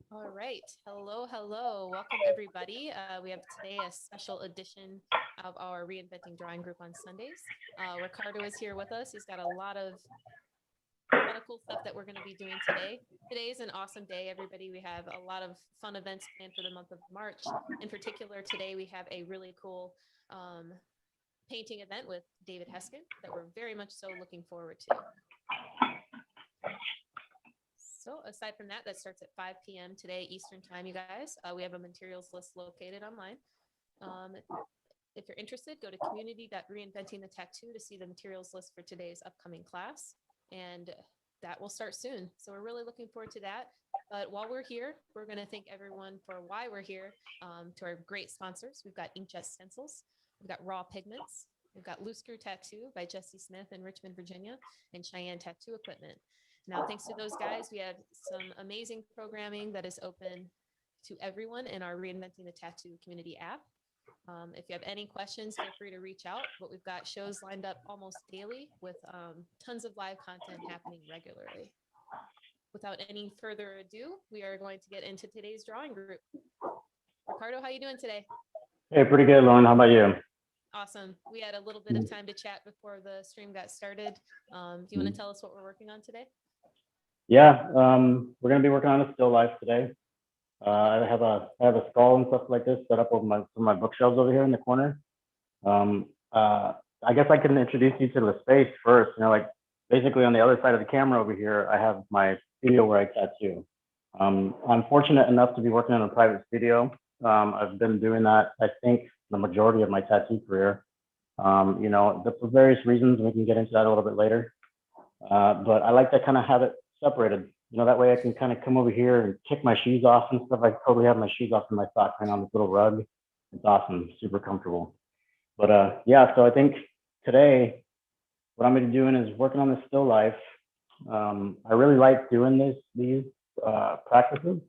All right. Hello, hello. Welcome, everybody. We have today a special edition of our Reinventing Drawing Group on Sundays. Ricardo is here with us. He's got a lot of cool stuff that we're going to be doing today. Today is an awesome day, everybody. We have a lot of fun events planned for the month of March. In particular, today we have a really cool um, painting event with David Heskin that we're very much so looking forward to. So aside from that, that starts at 5 p.m. today, Eastern time, you guys. We have a materials list located online. Um, if you're interested, go to community.reinventingthetattoo to see the materials list for today's upcoming class. And that will start soon. So we're really looking forward to that. But while we're here, we're going to thank everyone for why we're here. To our great sponsors, we've got Inkjet Stencils, we've got Raw Pigments, we've got Loose Screw Tattoo by Jesse Smith in Richmond, Virginia, and Cheyenne Tattoo Equipment. Now, thanks to those guys, we have some amazing programming that is open to everyone in our Reinventing the Tattoo community app. If you have any questions, feel free to reach out. But we've got shows lined up almost daily with tons of live content happening regularly. Without any further ado, we are going to get into today's drawing group. Ricardo, how you doing today? Hey, pretty good, Lauren. How about you? Awesome. We had a little bit of time to chat before the stream got started. Do you want to tell us what we're working on today? Yeah, we're gonna be working on a still life today. I have a skull and stuff like this set up over my bookshelves over here in the corner. I guess I can introduce you to the space first. Like basically on the other side of the camera over here, I have my studio where I tattoo. I'm fortunate enough to be working in a private studio. I've been doing that, I think, the majority of my tattoo career. For various reasons, we can get into that a little bit later. But I like to kind of have it separated. That way I can kind of come over here and kick my shoes off and stuff. I totally have my shoes off and my socks right on this little rug. It's awesome, super comfortable. But yeah, so I think today what I'm going to be doing is working on this still life. I really like doing these practices.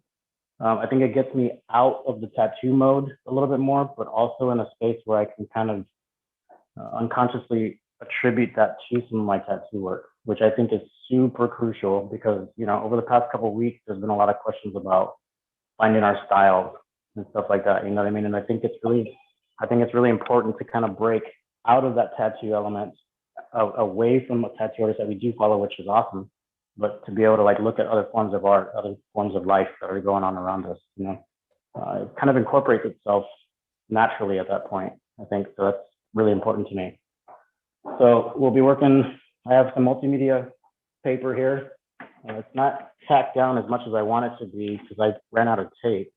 I think it gets me out of the tattoo mode a little bit more, but also in a space where I can kind of unconsciously attribute that to some of my tattoo work, which I think is super crucial because, over the past couple of weeks, there's been a lot of questions about finding our styles and stuff like that. You know what I mean? And I think it's really important to kind of break out of that tattoo element, away from a tattoo artist that we do follow, which is awesome, but to be able to like look at other forms of art, other forms of life that are going on around us. It kind of incorporates itself naturally at that point. I think so. That's really important to me. So we'll be working. I have some multimedia paper here. It's not tacked down as much as I want it to be because I ran out of tape.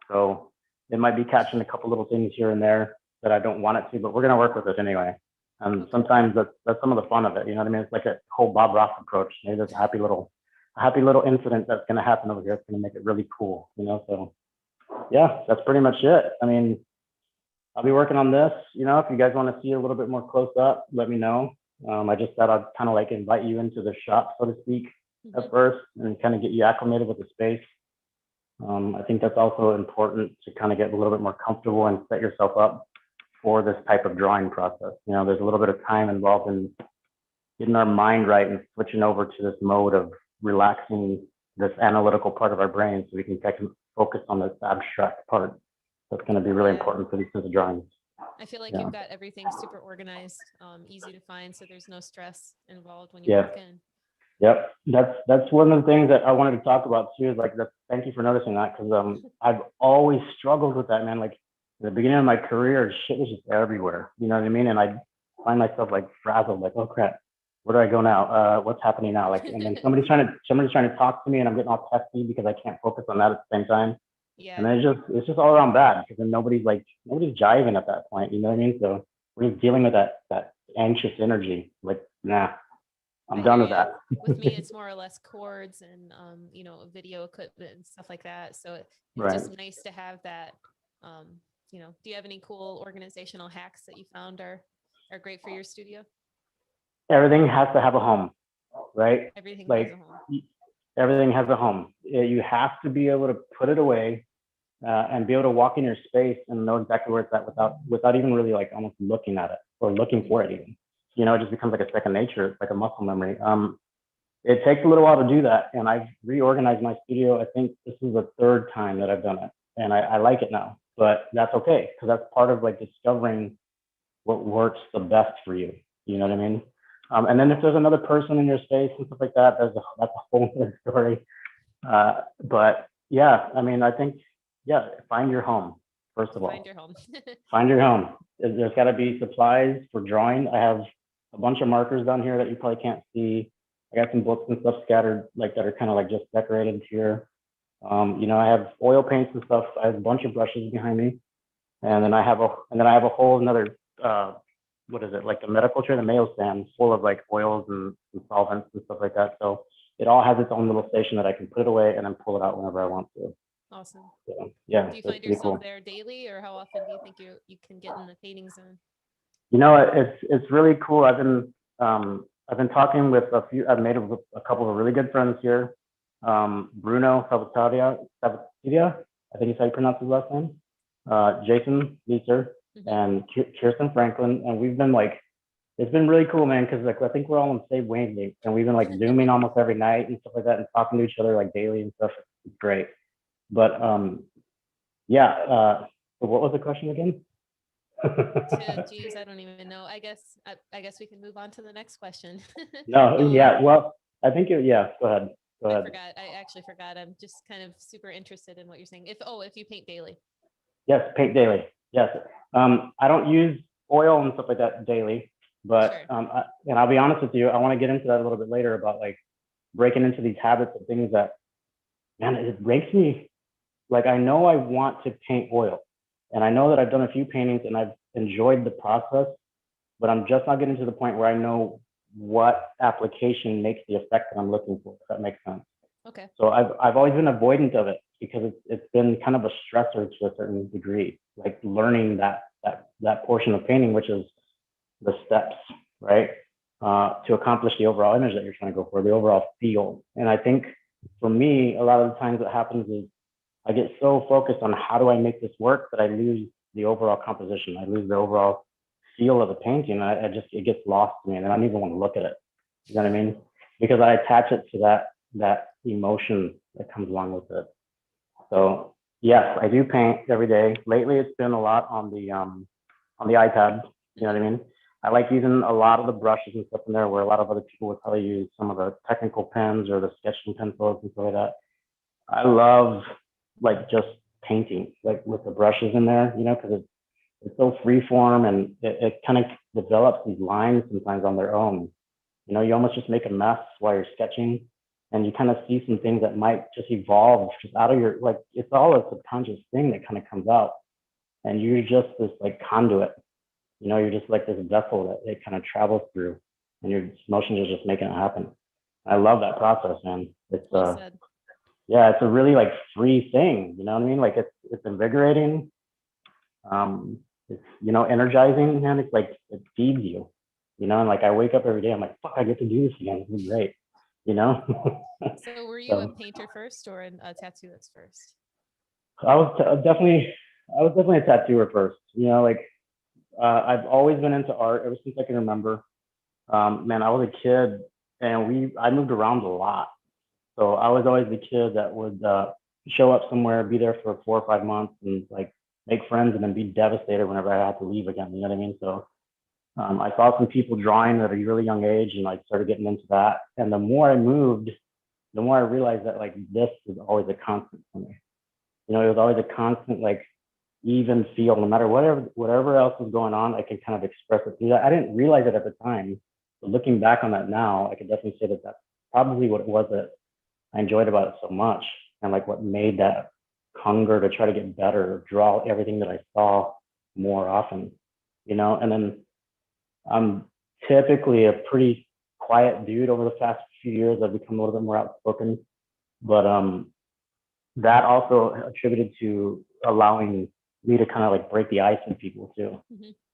So it might be catching a couple little things here and there that I don't want it to, but we're going to work with it anyway. And sometimes that's some of the fun of it. You know what I mean? It's like a whole Bob Ross approach. Maybe there's a happy little incident that's going to happen over here. It's going to make it really cool. So yeah, that's pretty much it. I mean, I'll be working on this. If you guys want to see a little bit more close up, let me know. I just thought I'd kind of like invite you into the shop, so to speak, at first, and kind of get you acclimated with the space. I think that's also important to kind of get a little bit more comfortable and set yourself up for this type of drawing process. There's a little bit of time involved in getting our mind right and switching over to this mode of relaxing this analytical part of our brain so we can focus on this abstract part. That's going to be really important for these kinds of drawings. I feel like you've got everything super organized, easy to find, so there's no stress involved when you walk in. Yep, that's one of the things that I wanted to talk about too. Is like, thank you for noticing that, because I've always struggled with that, man. Like in the beginning of my career, shit was just everywhere. You know what I mean? And I find myself like frazzled, like, oh crap, where do I go now? What's happening now? Like, and then somebody's trying to talk to me, and I'm getting all testy because I can't focus on that at the same time. Yeah. And then it's just all around bad because then nobody's jiving at that point. You know what I mean? So we're just dealing with that anxious energy. Like, nah, I'm done with that. With me, it's more or less chords and video equipment and stuff like that. So it's just nice to have that. Do you have any cool organizational hacks that you found are great for your studio? Everything has to have a home, right? Everything has a home. Everything has a home. You have to be able to put it away and be able to walk in your space and know exactly where it's at without even really like almost looking at it or looking for it even. It just becomes like a second nature. It's like a muscle memory. it takes a little while to do that. And I've reorganized my studio. I think this is the third time that I've done it. And I like it now, but that's okay. Cause that's part of like discovering what works the best for you. You know what I mean? And then if there's another person in your space and stuff like that, that's a whole other story. But yeah, I mean, I think, yeah, find your home, first of all. Find your home. Find your home. There's got to be supplies for drawing. I have a bunch of markers down here that you probably can't see. I got some books and stuff scattered like that are kind of like just decorated here. You know, I have oil paints and stuff. I have a bunch of brushes behind me, and then I have a whole another what is it, like the medical tray, the Mayo stand full of like oils and solvents and stuff like that. So it all has its own little station that I can put it away and then pull it out whenever I want to. Awesome. So, yeah. Do you find yourself there daily, or how often do you think you can get in the painting zone? You know, it's really cool. I've been talking with I've made a couple of really good friends here. Bruno Salvatierra, I think is how you pronounce his last name. Jason Leeser and Kirsten Franklin, and we've been like, it's been really cool, man, because like I think we're all on the same wavelength, and we've been like zooming almost every night and stuff like that, and talking to each other like daily and stuff. It's great. But yeah. So what was the question again? Geez, I don't even know. I guess we can move on to the next question. No, yeah. Well, I think yeah. Go ahead. I actually forgot. I'm just kind of super interested in what you're saying. If you paint daily. Yes, paint daily. Yes. I don't use oil and stuff like that daily, but sure. And I'll be honest with you, I want to get into that a little bit later about like breaking into these habits of things that, man, it breaks me. Like I know I want to paint oil, and I know that I've done a few paintings and I've enjoyed the process, but I'm just not getting to the point where I know what application makes the effect that I'm looking for, if that makes sense. Okay. So I've always been avoidant of it because it's been kind of a stressor to a certain degree, like learning that portion of painting, which is the steps, right? To accomplish the overall image that you're trying to go for, the overall feel. And I think for me, a lot of the times what happens is I get so focused on how do I make this work that I lose the overall composition. I lose the overall feel of the painting. It gets lost to me, and I don't even want to look at it. You know what I mean? Because I attach it to that emotion that comes along with it. So yes, I do paint every day. Lately, it's been a lot on the iPad. You know what I mean? I like using a lot of the brushes and stuff in there, where a lot of other people would probably use some of the technical pens or the sketching pencils and stuff like that. I love like just painting, like with the brushes in there, you know, because it's so free form, and it kind of develops these lines sometimes on their own. You know, you almost just make a mess while you're sketching, and you kind of see some things that might just evolve just out of your, like, it's all a subconscious thing that kind of comes out, and you're just this like conduit, you know, you're just like this vessel that it kind of travels through, and your emotions are just making it happen. I love that process, man. It's yeah, it's a really like free thing, you know what I mean? Like it's invigorating. It's, you know, energizing, man. It's like, it feeds you, you know, and like I wake up every day, I'm like, fuck, I get to do this again. This is great, you know? So were you a painter first or a tattooist first? I was definitely a tattooer first, you know, like I've always been into art ever since I can remember. Man, I was a kid and I moved around a lot. So I was always the kid that would show up somewhere, be there for 4 or 5 months, and like make friends, and then be devastated whenever I had to leave again. You know what I mean? So I saw some people drawing at a really young age, and I started getting into that. And the more I moved, the more I realized that like this was always a constant for me. You know, it was always a constant, like even feel, no matter whatever else was going on, I could kind of express it through that. I didn't realize it at the time, but looking back on that now, I could definitely say that that's probably what it was that I enjoyed about it so much, and like what made that hunger to try to get better, draw everything that I saw more often, you know. And then I'm typically a pretty quiet dude. Over the past few years, I've become a little bit more outspoken, but that also attributed to allowing me to kind of like break the ice with people too.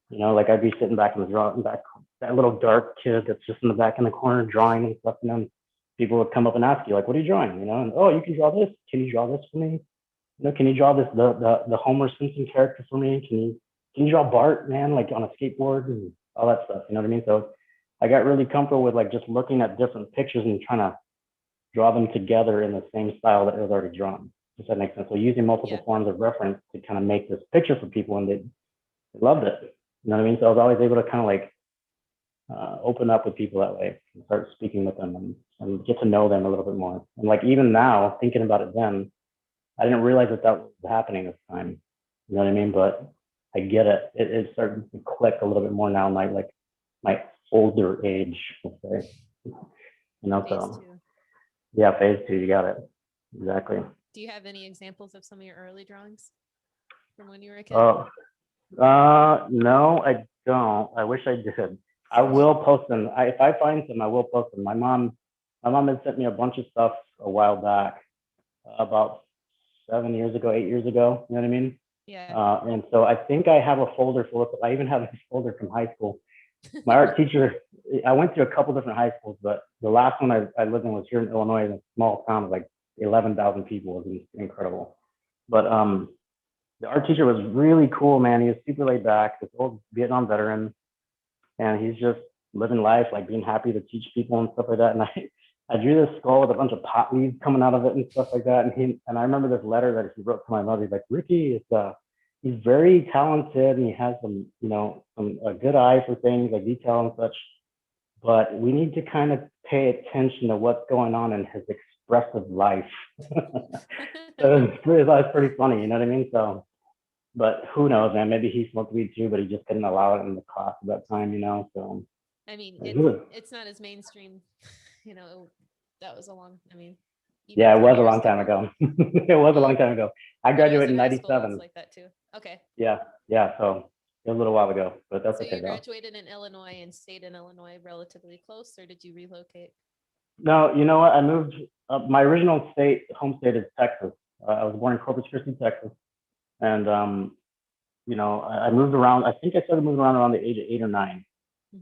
You know, like I'd be sitting back in the drawing back, that little dark kid that's just in the back in the corner drawing and stuff, and then people would come up and ask you, like, what are you drawing? You know, and oh, you can draw this. Can you draw this for me? You know, can you draw this the Homer Simpson character for me? Can you draw Bart, man, like on a skateboard and all that stuff? You know what I mean? So I got really comfortable with like just looking at different pictures and trying to draw them together in the same style that it was already drawn. Does that make sense? So using multiple Yeah. forms of reference to kind of make this picture for people, and they loved it. You know what I mean? So I was always able to kind of like open up with people that way and start speaking with them and get to know them a little bit more. And like even now, thinking about it then, I didn't realize that that was happening this time. You know what I mean? But I get it. It started to click a little bit more now in my older age, let's say. You know, Phase so 2. yeah, phase 2, you got it. Exactly. Do you have any examples of some of your early drawings from when you were a kid? Oh, no, I don't. I wish I did. I will post them. If I find some, I will post them. My mom had sent me a bunch of stuff a while back, about 7 years ago, 8 years ago. You know what I mean? Yeah. And so I think I have a folder full of. I even have a folder from high school. My art teacher. I went to a couple different high schools, but the last one I lived in was here in Illinois, in a small town of like 11,000 people. It was incredible. But the art teacher was really cool, man. He was super laid back, this old Vietnam veteran, and he's just living life, like being happy to teach people and stuff like that. And I drew this skull with a bunch of pot leaves coming out of it and stuff like that. And I remember this letter that he wrote to my mother. He's like, Ricky, he's very talented and he has some, you know, a good eye for things like detail and such. But we need to kind of pay attention to what's going on in his expressive life. So it's pretty funny, you know what I mean? So, but who knows, man? Maybe he smoked weed too, but he just couldn't allow it in the class at that time, you know? So, I mean, it it's not as mainstream, you know, that was I mean, even yeah, it 3 was a years long time ago. ago. It was a long time ago. I When I was graduated in in high school, it was 97. like that too. Okay. Yeah, yeah. So it was a little while ago, but that's So okay you though. graduated in Illinois and stayed in Illinois relatively close, or did you relocate? No, you know what? I moved. My original home state is Texas. I was born in Corpus Christi, Texas, and you know, I moved around. I think I started moving around the age of 8 or 9,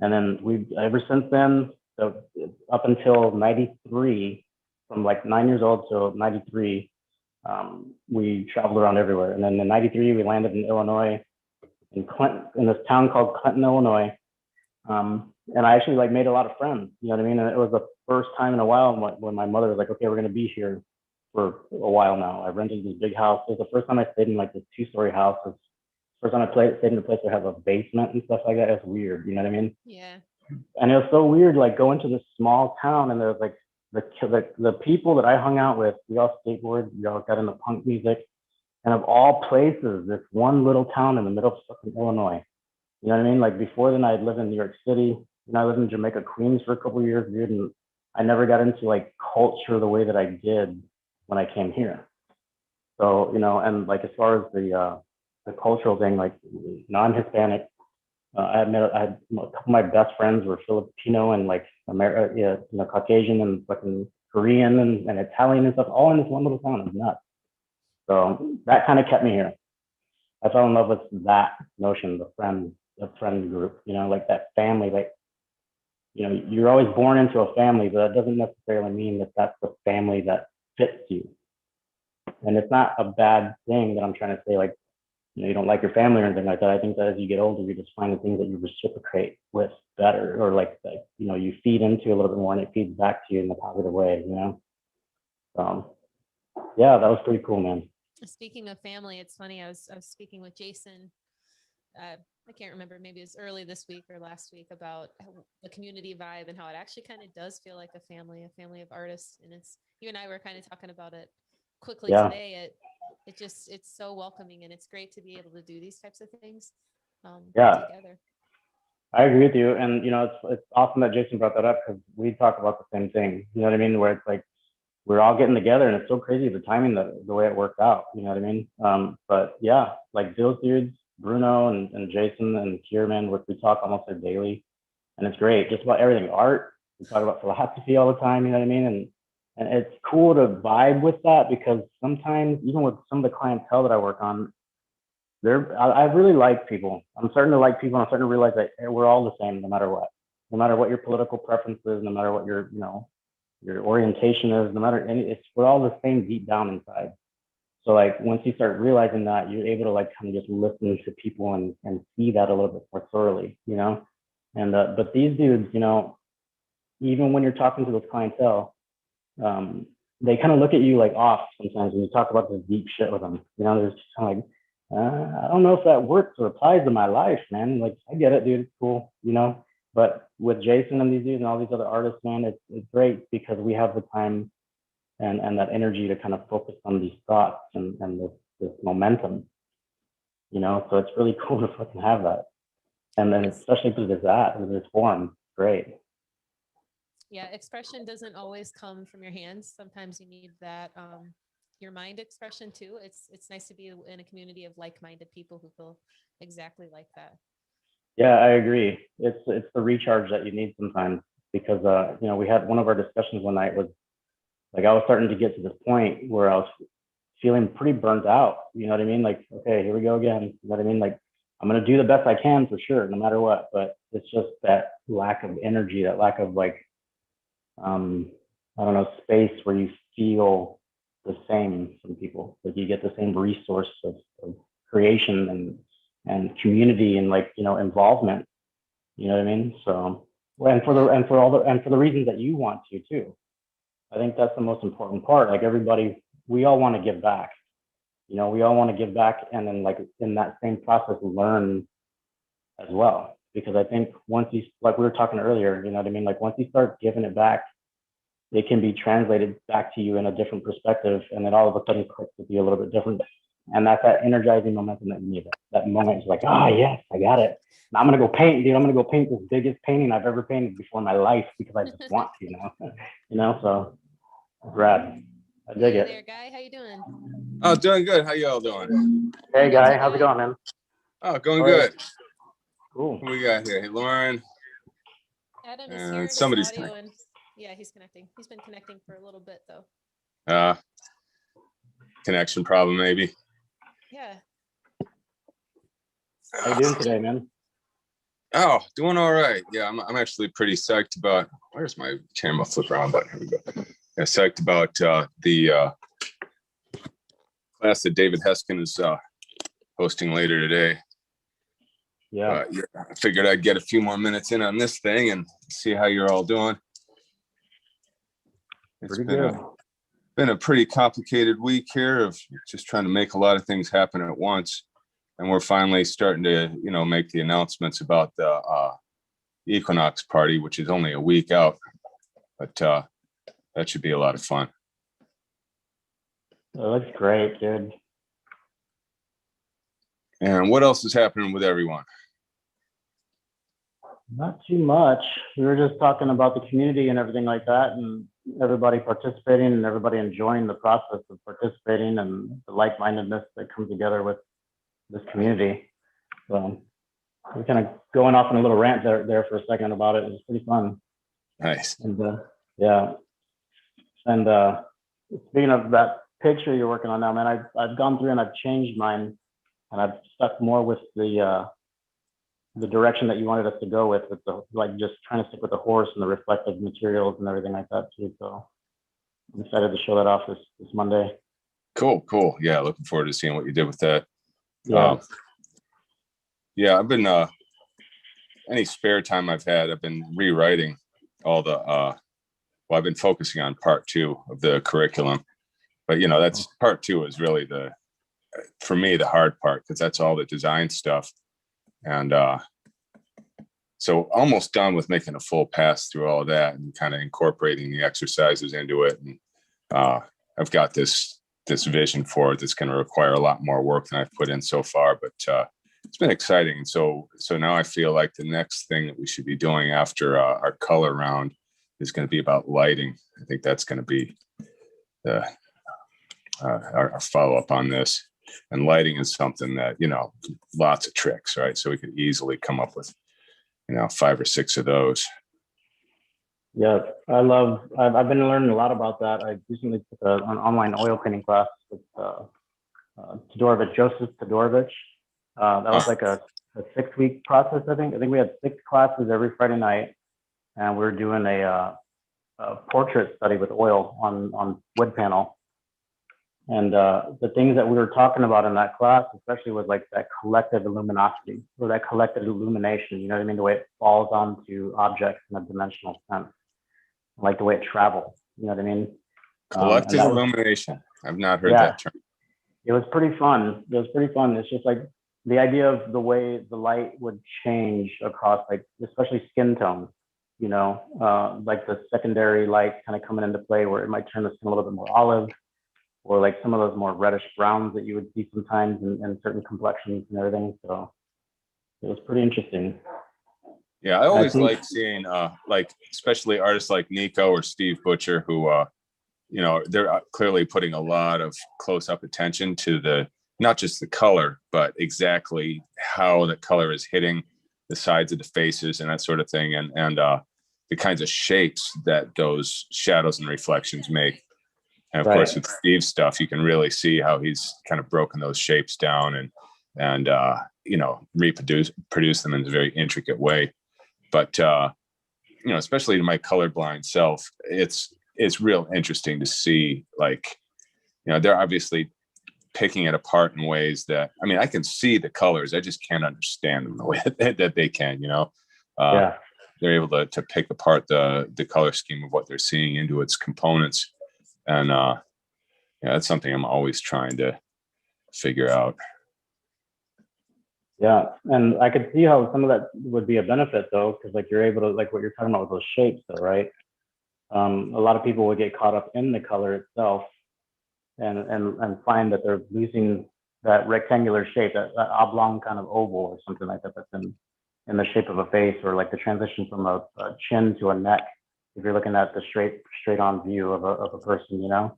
and then we ever since then, so up until '93, from like 9 years old to '93, we traveled around everywhere. And then in '93, we landed in Illinois, in Clinton, in this town called Clinton, Illinois. And I actually like made a lot of friends. You know what I mean? And it was the first time in a while when my mother was like, "Okay, we're gonna be here for a while now." I rented this big house. It was the first time I stayed in like this 2-story house. It's the first time I stayed in a place that has a basement and stuff like that. It's weird. You know what I mean? Yeah. And it was so weird, like going to this small town and there's like the people that I hung out with. We all skateboarded. We all got into punk music. And of all places, this one little town in the middle of fucking Illinois. You know what I mean? Like before then, I'd lived in New York City. You know, I lived in Jamaica, Queens for a couple of years, dude. And I never got into like culture the way that I did when I came here. So, you know, and like as far as the cultural thing, like, you know, I'm Hispanic. I had a couple of my best friends were Filipino and like yeah, you know, Caucasian and fucking Korean and Italian and stuff, all in this one little town. It's nuts. So that kind of kept me here. I fell in love with that notion, the friend group, you know, like that family. Like, you know, you're always born into a family, but that doesn't necessarily mean that that's the family that fits you. And it's not a bad thing that I'm trying to say, like, you know, you don't like your family or anything like that. I think that as you get older, you just find the things that you reciprocate with better, or like you know, you feed into a little bit more and it feeds back to you in a positive way, you know? Yeah, that was pretty cool, man. Speaking of family, it's funny. I was speaking with Jason. I can't remember. Maybe it was early this week or last week about the community vibe and how it actually kind of does feel like a family of artists. And it's you and I were kind of talking about it quickly today. It's so welcoming, and it's great to be able to do these types of things together. I agree with you, and you know, it's awesome that Jason brought that up because we talk about the same thing. You know what I mean? Where it's like we're all getting together, and it's so crazy the timing, the way it worked out. You know what I mean? But yeah, like those dudes, Bruno and Jason and Kierman, which we talk almost daily, and it's great. Just about everything, art. We talk about philosophy all the time. You know what I mean? And it's cool to vibe with that because sometimes, even with some of the clientele that I work on, I really like people. I'm starting to like people. I'm starting to realize that we're all the same, no matter what your political preference is, no matter what your, you know, your orientation is, no matter we're all the same deep down inside. So like once you start realizing that, you're able to like kind of just listen to people and see that a little bit more thoroughly, you know. And but these dudes, you know, even when you're talking to this clientele, they kind of look at you like off sometimes when you talk about this deep shit with them. You know, they're just kind of like, I don't know if that works or applies to my life, man. Like, I get it, dude. It's cool, you know. But with Jason and these dudes and all these other artists, man, it's great because we have the time and that energy to kind of focus on these thoughts and this momentum, you know. So it's really cool to fucking have that. And then especially through this form, great. Yeah, expression doesn't always come from your hands. Sometimes you need that your mind expression too. It's nice to be in a community of like-minded people who feel exactly like that. Yeah, I agree. It's the recharge that you need sometimes because you know, we had one of our discussions one night was like I was starting to get to this point where I was feeling pretty burnt out. You know what I mean? Like, okay, here we go again. You know what I mean? Like, I'm gonna do the best I can for sure, no matter what. But it's just that lack of energy, that lack of like, I don't know, space where you feel the same from people. Like you get the same resource of creation and community and like, you know, involvement. You know what I mean? So, and for the reasons that you want to too. I think that's the most important part. Like everybody, we all want to give back. You know, we all want to give back and then like in that same process learn as well. Because I think once you, like we were talking earlier, you know what I mean? Like once you start giving it back, it can be translated back to you in a different perspective. And then all of a sudden clicks with you a little bit different. And that's that energizing momentum that you need. That moment is like, ah, yes, I got it. Now I'm going to go paint, dude. I'm going to go paint this biggest painting I've ever painted before in my life because I just want to, you know? You know, so rad. I dig Hey it. there, Guy. How you doing? Oh, doing good. How y'all doing? Hey, Guy. How's it going, man? Oh, going good. Cool. What we got here? Hey, Lauren. Adam is here. Somebody's audio and yeah, he's connecting. He's been connecting for a little bit though. Connection problem, maybe. Yeah. How you doing today, man? Oh, doing all right. Yeah, I'm actually pretty psyched about. Where's my camera flip around button? Here we go. Yeah, psyched about the class that David Heskin is hosting later today. Yeah. Yeah, I figured I'd get a few more minutes in on this thing and see how you're all doing. It's been a pretty complicated week here of just trying to make a lot of things happen at once. And we're finally starting to, you know, make the announcements about the Equinox party, which is only a week out, but that should be a lot of fun. Oh, that's great, dude. And what else is happening with everyone? Not too much. We were just talking about the community and everything like that, and everybody participating and everybody enjoying the process of participating and the like-mindedness that comes together with this community. So we're kind of going off on a little rant there for a second about it. It was pretty fun. Nice. And yeah. And speaking of that picture you're working on now, man, I've gone through and I've changed mine, and I've stuck more with the direction that you wanted us to go with the like just trying to stick with the horse and the reflective materials and everything like that too. So I'm excited to show that off this Monday. Cool. Yeah, looking forward to seeing what you did with that. Yeah. Yeah, I've been any spare time I've had, I've been rewriting all the well, I've been focusing on part 2 of the curriculum. But you know, that's part 2 is really for me the hard part, because that's all the design stuff. And so almost done with making a full pass through all of that and kind of incorporating the exercises into it. And I've got this vision for it that's going to require a lot more work than I've put in so far, but it's been exciting. And so now I feel like the next thing that we should be doing after our color round is going to be about lighting. I think that's going to be our follow-up on this. And lighting is something that, you know, lots of tricks, right? So we could easily come up with, you know, 5 or 6 of those. Yeah, I've been learning a lot about that. I recently took an online oil painting class with Joseph Todorovich. That was like a 6-week process, I think. I think we had 6 classes every Friday night, and we were doing a portrait study with oil on wood panel. And the things that we were talking about in that class, especially was like that collective luminosity or that collective illumination, you know what I mean? The way it falls onto objects in a dimensional sense, like the way it travels, you know what I mean? And Collective that was, illumination. I've not heard yeah, that term. it was pretty fun. It was pretty fun. It's just like the idea of the way the light would change across, like, especially skin tones, you know, like the secondary light kind of coming into play where it might turn the skin a little bit more olive, or like some of those more reddish browns that you would see sometimes in certain complexions and everything. So it was pretty interesting. Yeah, I And I always think, like seeing like especially artists like Nico or Steve Butcher who you know, they're clearly putting a lot of close-up attention to the not just the color, but exactly how the color is hitting the sides of the faces and that sort of thing, and the kinds of shapes that those shadows and reflections make. And of right, course, with Steve's stuff, you can really see how he's kind of broken those shapes down and you know, produce them in a very intricate way. But you know, especially to my colorblind self, it's real interesting to see, like, you know, they're obviously picking it apart in ways that, I mean, I can see the colors, I just can't understand them the way that they can, you know. yeah, They're able to pick apart the color scheme of what they're seeing into its components. And yeah, that's something I'm always trying to figure out. yeah. And I could see how some of that would be a benefit though, because like you're able to, like what you're talking about with those shapes though, right? A lot of people would get caught up in the color itself and find that they're losing that rectangular shape, that oblong kind of oval or something like that, that's in the shape of a face, or like the transition from a chin to a neck, if you're looking at the straight on view of a person, you know.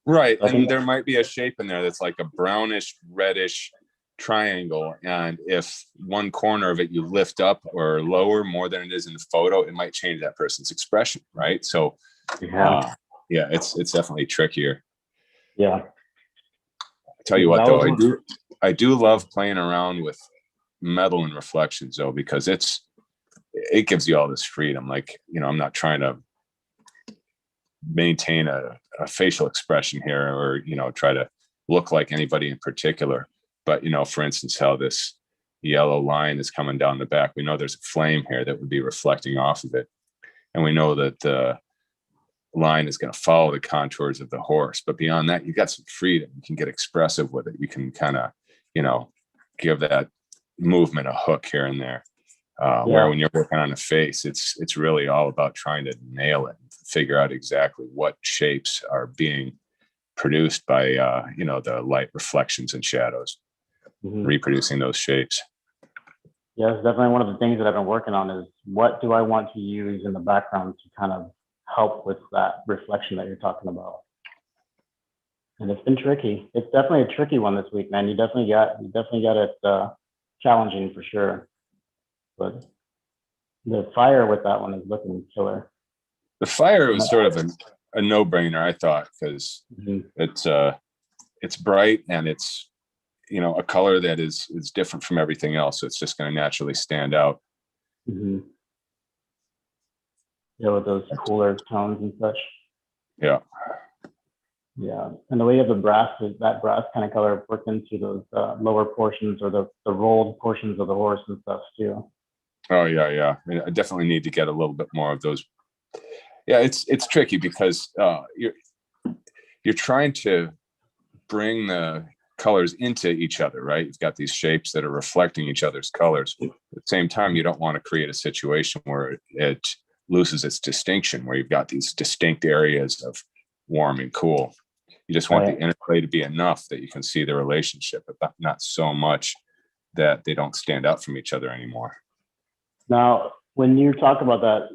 Right. So I And think, there might be a shape in there that's like a brownish reddish triangle, and if one corner of it you lift up or lower more than it is in the photo, it might change that person's expression, right? So yeah, yeah, it's definitely trickier. yeah, I tell you that what though, was one. I do love playing around with metal and reflections though, because it gives you all this freedom. Like, you know, I'm not trying to maintain a facial expression here, or, you know, try to look like anybody in particular. But, you know, for instance, how this yellow line is coming down the back, we know there's a flame here that would be reflecting off of it. And we know that the line is going to follow the contours of the horse. But beyond that, you've got some freedom. You can get expressive with it. You can kind of, you know, give that movement a hook here and there. Where when you're working on a face, it's really all about trying to nail it, figure out exactly what shapes are being produced by you know, the light reflections and shadows, reproducing those shapes. Yeah, it's definitely one of the things that I've been working on is what do I want to use in the background to kind of help with that reflection that you're talking about. And it's been tricky. It's definitely a tricky one this week, man. You definitely got it challenging for sure. But the fire with that one is looking killer. The fire was sort of a no-brainer, I thought, because it's bright and it's, you know, a color that is different from everything else. So it's just going to naturally stand out. Yeah, with those cooler tones and such. Yeah. Yeah, and the way you have the brass, that brass kind of color worked into those lower portions, or the rolled portions of the horse and stuff too. Oh yeah. I definitely need to get a little bit more of those. Yeah, it's tricky because you're trying to bring the colors into each other, right? You've got these shapes that are reflecting each other's colors. At the same time, you don't want to create a situation where it loses its distinction, where you've got these distinct areas of warm and cool. You just want the interplay to be enough that you can see the relationship, but not so much that they don't stand out from each other anymore. Now, when you talk about that,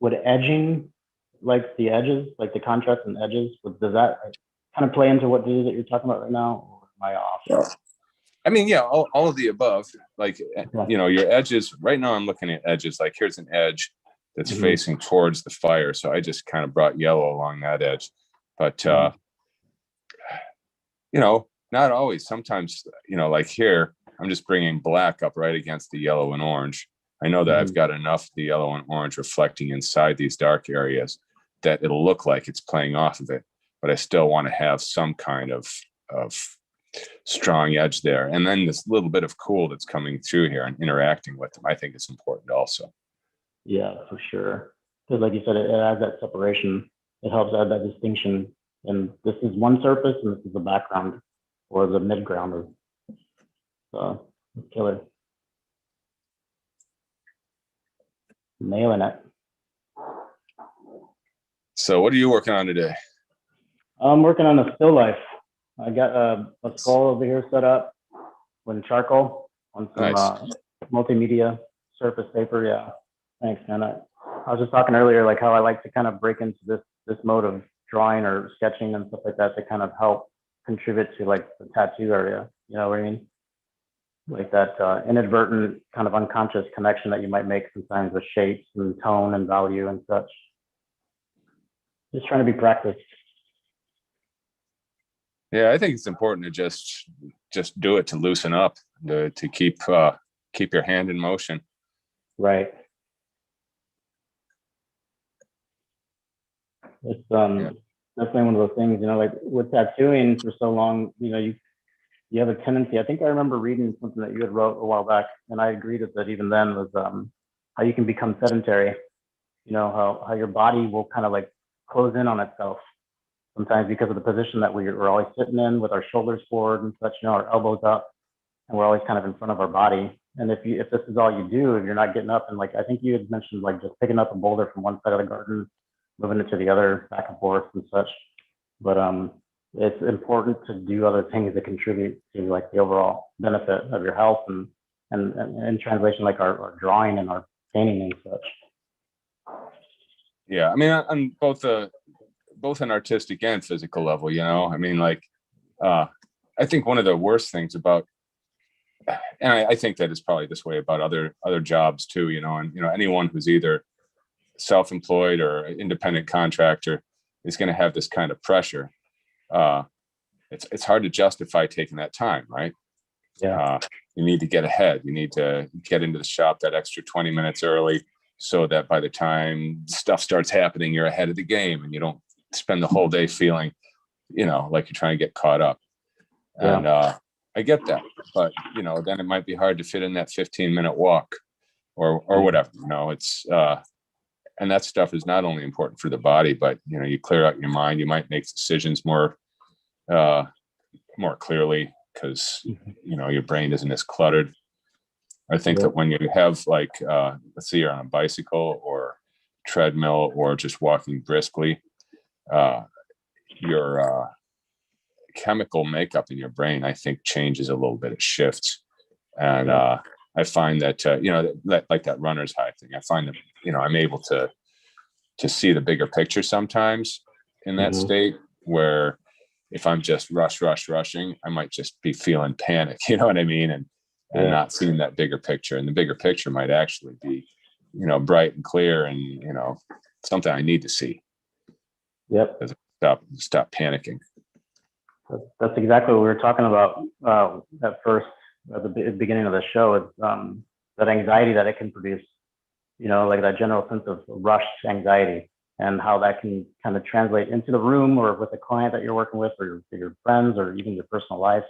would edging, like the edges, like the contrast and edges, does that kind of play into what it is that you're talking about right now, or am I off? Yeah. I mean, yeah, all of the above. Like, you know, your edges, right now I'm looking at edges, like here's an edge that's facing towards the fire. So I just kind of brought yellow along that edge. But, you know, not always. Sometimes, you know, like here, I'm just bringing black up right against the yellow and orange. I know that I've got enough of the yellow and orange reflecting inside these dark areas that it'll look like it's playing off of it, but I still want to have some kind of strong edge there. And then this little bit of cool that's coming through here and interacting with them, I think it's important also. Yeah, for sure. Because like you said, it adds that separation it helps add that distinction. And this is one surface, and this is the background or the midground of killer. Nailing it. So what are you working on today? I'm working on a still life. I got a skull over here set up with charcoal on some Nice. Multimedia surface paper. Yeah, thanks, man. I was just talking earlier, like how I like to kind of break into this mode of drawing or sketching and stuff like that to kind of help contribute to like the tattoo area. You know what I mean? Like that inadvertent kind of unconscious connection that you might make sometimes with shapes and tone and value and such. Just trying to be practiced. Yeah, I think it's important to just do it, to loosen up, to keep your hand in motion. Right. It's definitely one of those things, you know, like with tattooing for so long, you know, you have a tendency. I think I remember reading something that you had wrote a while back, and I agreed with it even then, was how you can become sedentary. You know, how your body will kind of like close in on itself sometimes because of the position that we're always sitting in with our shoulders forward and such, you know, our elbows up, and we're always kind of in front of our body. And if this is all you do, if you're not getting up, and like I think you had mentioned, like just picking up a boulder from one side of the garden, moving it to the other, back and forth and such. But it's important to do other things that contribute to like the overall benefit of your health, and in translation, like our drawing and our painting and such. Yeah, I mean, on both an artistic and physical level, you know, I mean, like, I think one of the worst things about, and I think that is probably this way about other jobs too, you know, and, you know, anyone who's either self-employed or independent contractor is going to have this kind of pressure. It's hard to justify taking that time, right? Yeah. You need to get ahead. You need to get into the shop that extra 20 minutes early, so that by the time stuff starts happening, you're ahead of the game and you don't spend the whole day feeling, you know, like you're trying to get caught up. Yeah. And I get that, but you know, then it might be hard to fit in that 15-minute walk or whatever, you know. It's and that stuff is not only important for the body, but you know, you clear out your mind, you might make decisions more clearly, because you know, your brain isn't as cluttered. I think that when you have like let's say you're on a bicycle or treadmill or just walking briskly, your chemical makeup in your brain, I think, changes a little bit. It shifts. And I find that you know, like that runner's high thing, I find that, you know, I'm able to see the bigger picture sometimes in that state, where if I'm just rushing, I might just be feeling panic, you know what I mean? And not seeing that bigger picture. And the bigger picture might actually be, you know, bright and clear, and, you know, something I need to see. Yep. Stop panicking. That's exactly what we were talking about at the beginning of the show, is that anxiety that it can produce, you know, like that general sense of rushed anxiety, and how that can kind of translate into the room or with a client that you're working with, or your friends, or even your personal life.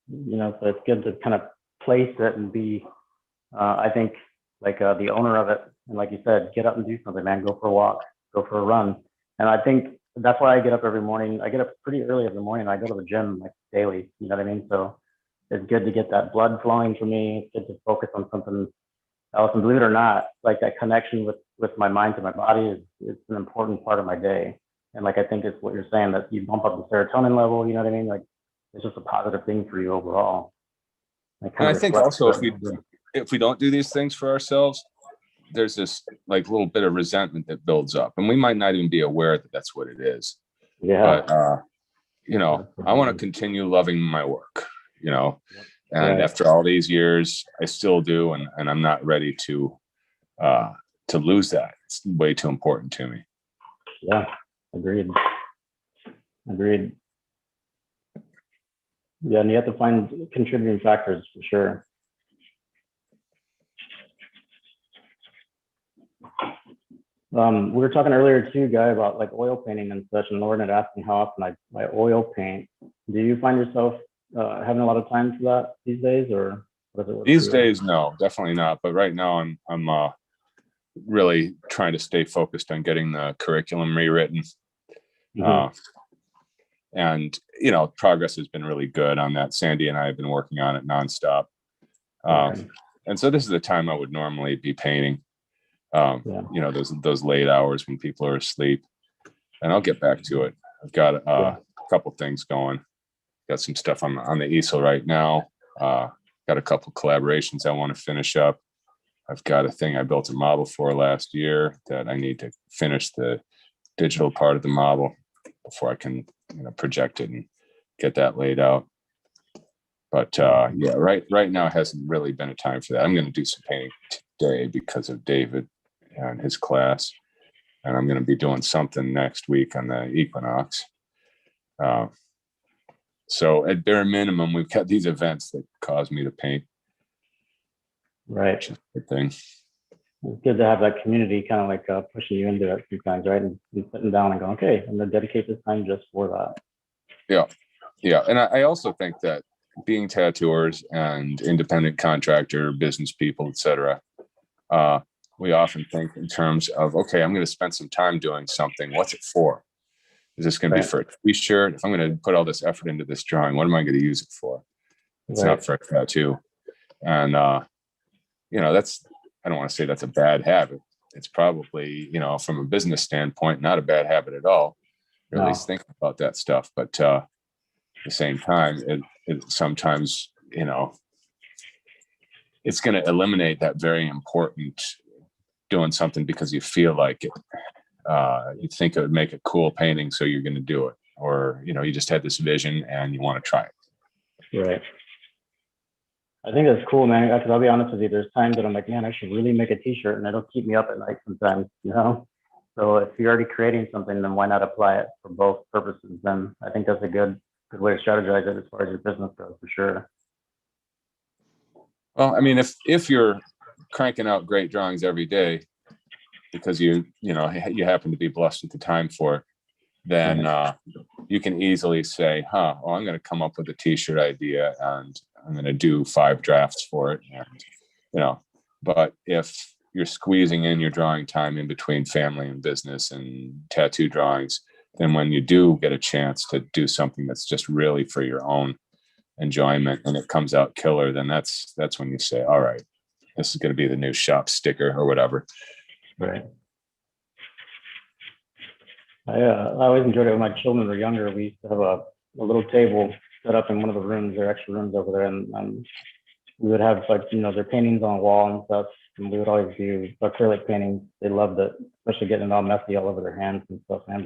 You know, so it's good to kind of place it and be, I think, like the owner of it. And like you said, get up and do something, man. Go for a walk, go for a run. And I think that's why I get up every morning. I get up pretty early every morning. I go to the gym like daily, you know what I mean? So it's good to get that blood flowing for me. It's good to focus on something else. And believe it or not, like that connection with my mind to my body is an important part of my day. And like, I think it's what you're saying, that you bump up the serotonin level, you know what I mean? Like, it's just a positive thing for you overall. And I think also, if we don't do these things for ourselves, there's this like little bit of resentment that builds up, and we might not even be aware that that's what it is. Yeah. But you know, I want to continue loving my work, you know, and after all these years, I still do, and I'm not ready to lose that. It's way too important to me. Yeah, agreed. Yeah, and you have to find contributing factors for sure. We were talking earlier too, Guy, about like oil painting and such, and Lauren had asked me how often I oil paint. Do you find yourself having a lot of time for that these days, or these days? No, definitely not. But right now, really trying to stay focused on getting the curriculum rewritten. And, you know, progress has been really good on that. Sandy and I have been working on it nonstop. And so this is the time I would normally be painting, you know, those late hours when people are asleep, and I'll get back to it. I've got a couple things going, got some stuff on the easel right now. Got a couple collaborations I want to finish up. I've got a thing I built a model for last year that I need to finish the digital part of the model before I can, you know, project it and get that laid out. But yeah, right now hasn't really been a time for that. I'm going to do some painting today because of David and his class, and I'm going to be doing something next week on the equinox. So at bare minimum, we've got these events that cause me to paint. Right. Which is a good thing. It's good to have that community kind of like pushing you into it sometimes, right? And sitting down and going, okay, I'm going to dedicate this time just for that. Yeah. Yeah. And I also think that being tattooers and independent contractor, business people, etc., we often think in terms of, okay, I'm going to spend some time doing something. What's it for? Is this going to be for a t-shirt? If I'm going to put all this effort into this drawing, what am I going to use it for? It's not for a tattoo. And, you know, I don't want to say that's a bad habit. It's probably, you know, from a business standpoint, not a bad habit at all. Or at least think about that stuff. But at the same time, it sometimes, you know, it's going to eliminate that very important doing something because you feel like it. You think it would make a cool painting, so you're going to do it. Or, you know, you just had this vision and you want to try it. Right. I think that's cool, man. Because I'll be honest with you, there's times that I'm like, man, I should really make a t-shirt, and it'll keep me up at night sometimes, you know? So if you're already creating something, then why not apply it for both purposes? Then I think that's a good way to strategize it as far as your business goes, for sure. Well, I mean, if you're cranking out great drawings every day because you happen to be blessed with the time for it, then you can easily say, well, I'm going to come up with a t-shirt idea and I'm going to do 5 drafts for it. And, you know, but if you're squeezing in your drawing time in between family and business and tattoo drawings, then when you do get a chance to do something that's just really for your own enjoyment and it comes out killer, then that's when you say, all right, this is going to be the new shop sticker or whatever. Right. I always enjoyed it when my children were younger. We used to have a little table set up in one of the rooms, their extra rooms over there, and we would have, like, you know, their paintings on the wall and stuff, and we would always do acrylic paintings. They loved it, especially getting it all messy all over their hands and stuff. And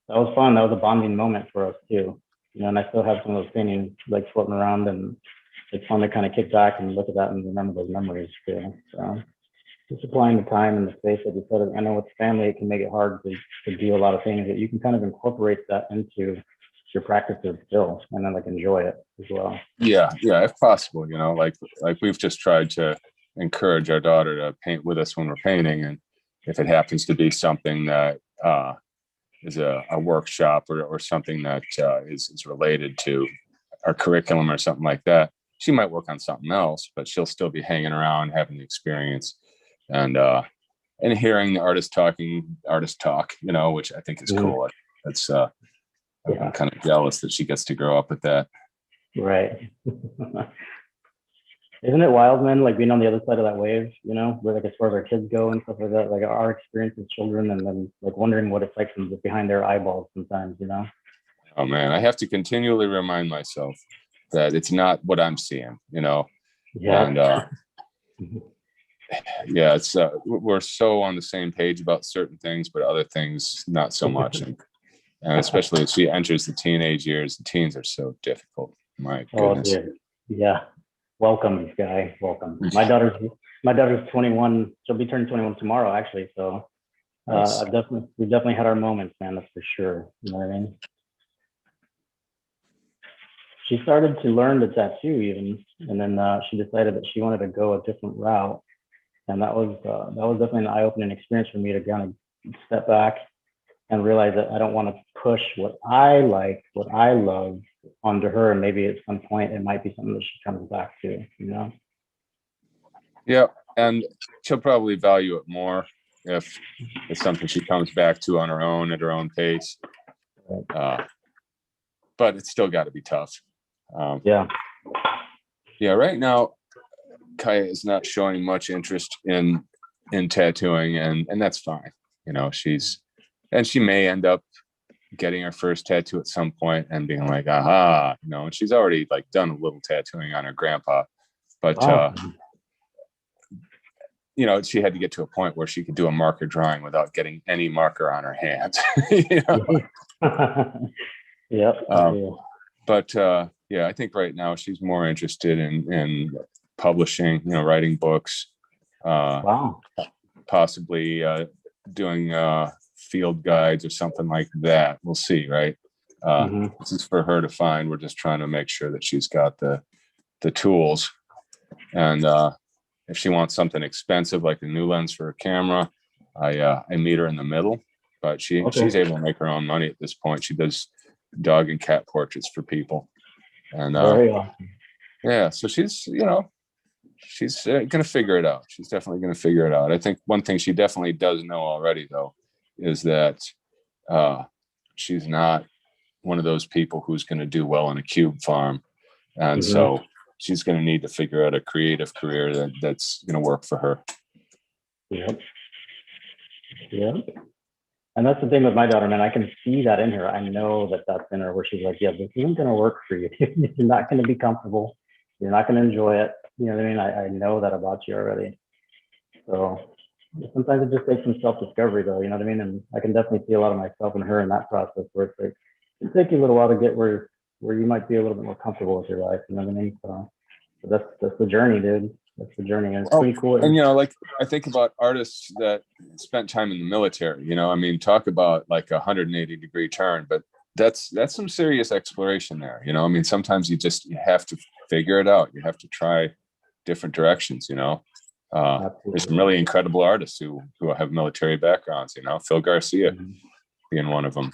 that was fun. That was a bonding moment for us too, you know. And I still have some of those paintings like floating around, and it's fun to kind of kick back and look at that and remember those memories too. So just applying the time and the space that you said. I know with family, it can make it hard to do a lot of things, that you can kind of incorporate that into your practices still, and then like enjoy it as well. Yeah, if possible, you know, like we've just tried to encourage our daughter to paint with us when we're painting, and if it happens to be something that is a workshop or something that is related to our curriculum or something like that, she might work on something else, but she'll still be hanging around, having the experience, and hearing the artist talk, you know, which I think is cool. It's I'm kind of jealous that she gets to grow up with that. Right. Isn't it wild, man? Like being on the other side of that wave, you know, where like as far as our kids go and stuff like that, like our experience as children, and then like wondering what it's like from behind their eyeballs sometimes, you know? Oh man, I have to continually remind myself that it's not what I'm seeing, you know? Yeah. And yeah, it's we're so on the same page about certain things, but other things not so much. And especially as she enters the teenage years, the teens are so difficult. My goodness. Oh, dear. Yeah. Welcome, guy. Welcome. My daughter's 21. She'll be turning 21 tomorrow, actually. So we definitely had our moments, man. That's for sure. You know what I mean? She started to learn to tattoo even, and then she decided that she wanted to go a different route, and that was definitely an eye-opening experience for me to kind of step back and realize that I don't want to push what I like, what I love onto her. And maybe at some point it might be something that she comes back to, you know? Yeah. and she'll probably value it more if it's something she comes back to on her own at her own pace. But it's still got to be tough. Yeah. Yeah. Right now, Kaya is not showing much interest in tattooing, and that's fine. You know, she may end up getting her first tattoo at some point and being like, aha, you know, and she's already like done a little tattooing on her grandpa, but Wow. you know, she had to get to a point where she could do a marker drawing without getting any marker on her hands. You know? Yep. But yeah, I think right now she's more interested in publishing, you know, writing books, Wow. possibly doing field guides or something like that. We'll see, right? This is for her to find. We're just trying to make sure that she's got the tools. And if she wants something expensive like a new lens for a camera, I meet her in the middle. But she's able to make her own money at this point. She does dog and cat portraits for people, and Very awesome. yeah. So she's, you know, she's gonna figure it out. She's definitely gonna figure it out. I think one thing she definitely does know already, though, is that she's not one of those people who's going to do well in a cube farm, and so she's going to need to figure out a creative career that's going to work for her. Yep. And that's the thing with my daughter, man. I can see that in her. I know that that's in her, where she's like, yeah, this isn't going to work for you. You're not going to be comfortable. You're not going to enjoy it. You know what I mean? I know that about you already. So sometimes it just takes some self-discovery, though. You know what I mean? And I can definitely see a lot of myself in her in that process, where it's like, it'll take you a little while to get where you might be a little bit more comfortable with your life. You know what I mean? So that's the journey, dude. That's the journey. And it's pretty cool. And, you know, like I think about artists that spent time in the military, you know, I mean, talk about like a 180-degree turn, but that's some serious exploration there. You know, I mean, sometimes you have to figure it out. You have to try different directions, you know. There's some really incredible artists who have military backgrounds, you know, Phil Garcia being one of them.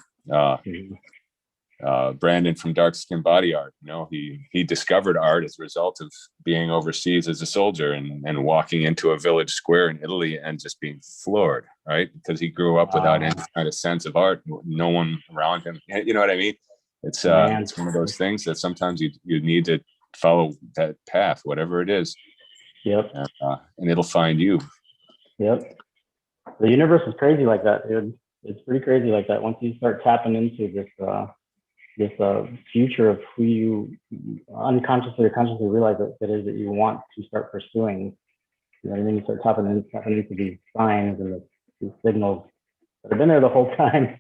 Brandon from Dark Skin Body Art, you know, he discovered art as a result of being overseas as a soldier and walking into a village square in Italy and just being floored, right? Because he grew up without any kind of sense of art, no one around him. You know what I mean? It's one of those things that sometimes you need to follow that path, whatever it is. Yep. And it'll find you. Yep. The universe is crazy like that, dude. It's pretty crazy like that. Once you start tapping into this future of who you unconsciously or consciously realize that it is that you want to start pursuing, you know what I mean? You start tapping into these signs and these signals that have been there the whole time,